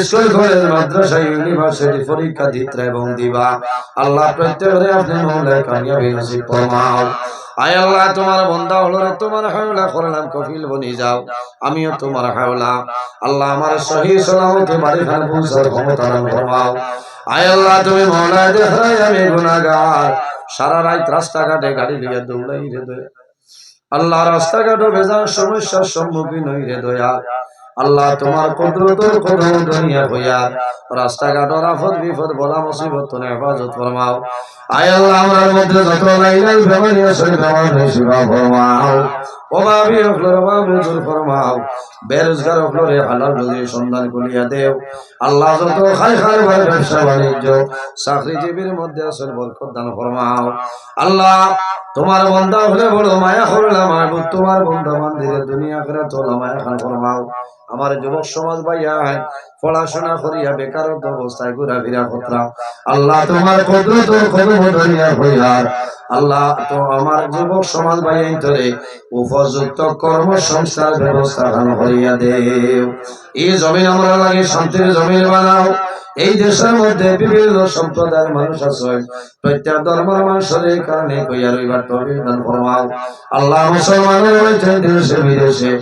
স্কুল কলেজ মাদ্রাসা ইউনিভার্সিটি পরীক্ষা দিতে এবং দিবা আল্লাহ প্রত্যেকরে আপনি মওলায় কামিয়াবি নসিব ফরমাও। আয় আল্লাহ তোমার বান্দা হলো রে তোমার হাওলা করলাম কফিল বনি যাও, আমিও তোমার হাওলা আল্লাহ আমার সহি সালামতে বাড়ি খানে পৌঁছার ক্ষমতা দান ফরমাও। আয় আল্লাহ তুমি মওলায় দেখাই আমি গুনাহগার সারা রাত রাস্তাঘাটে গাড়ি লিয়ে দৌড়াই রে দয়া আল্লাহ রাস্তাঘাটে বেজান সমস্যার সম্মুখীন হই রে দয়া আল্লাহ তোমার কুদরতের কদম দুনিয়া হইয়া রাস্তাঘাটের আফত বিপদ বলা মুসিবত তুমি হেফাজত ফরমাও। আয় আল্লাহ আমার মধ্যে যত লাইলাই বেমানি আছে বেমানি শিফা ফরমাও। অভাবী হকলের অভাবে দূর ফরমাও, বেরোজগার হকলরে হালাল রুজির সন্ধান করিয়া দেও আল্লাহ যত খাই খাই ভাই ব্যবসা বাণিজ্য চাকরিজীবীর মধ্যে আছেন বরকত দান ফরমাও। আল্লাহ তোমার বান্দা হলে বড় মায়া করলাম মাহবুব তোমার বান্দা বান্দিরে দুনিয়া আখিরাত তোলা মায়া খান ফরমাও। আমার যুবক সমাজ ভাইয়া পড়াশোনা করিয়া বেকারত্ব অবস্থায় ঘোরাফেরা করতাম আল্লাহ তোমার কুদরত কদম ধরিয়া হইয়ার আল্লাহ তো আমার যুবক সমাজ ভাইয়া ধরে উপযুক্ত কর্মসংস্থান ব্যবস্থা দান করিয়া দেও। এই জমিন আমরা লাগে শান্তির জমিন বানাও, এই দেশের মধ্যে বিভিন্ন সম্প্রদায়ের মানুষ আছে, প্রত্যেক ধর্মের মানুষের কারণে কইয়া রইবার তৌফিক দান ফরমাও। আল্লাহ মুসলমানের রয়েছে দেশে বিদেশে,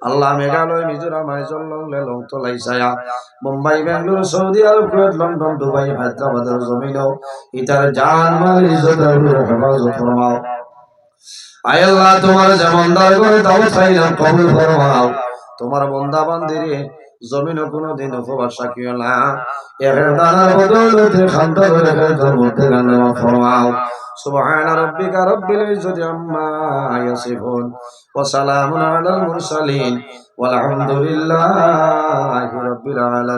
আল্লাহ মেঘালয়, মিজোরাম, আইজল, লেলং, তলাইসায়া, মুম্বাই, বেঙ্গালুরু, সৌদি আরব, কুয়েত, লন্ডন, দুবাই, হায়দ্রাবাদের জমিনও ইতার জান মাল ইজ্জতের হেফাজত ফরমাও। আয় আল্লাহ, তোমার যেমন দরবারে দাওয়াত চাইলাম কবুল ফরমাও। তোমার বান্দা বান্দিরে জমিনে কোনদিন উপবাস রাখিও না, এর দানার বদৌলতে খান্তা করে তোর মধ্যে গানা ফরমাও। সুবহান রাব্বিকা রাব্বিল ইজ্জাতি আম্মা ইয়াসিফুন ওয়া সালামুন আলাল মুরসালিন ওয়াল হামদুলিল্লাহি রাব্বিল আলামিন।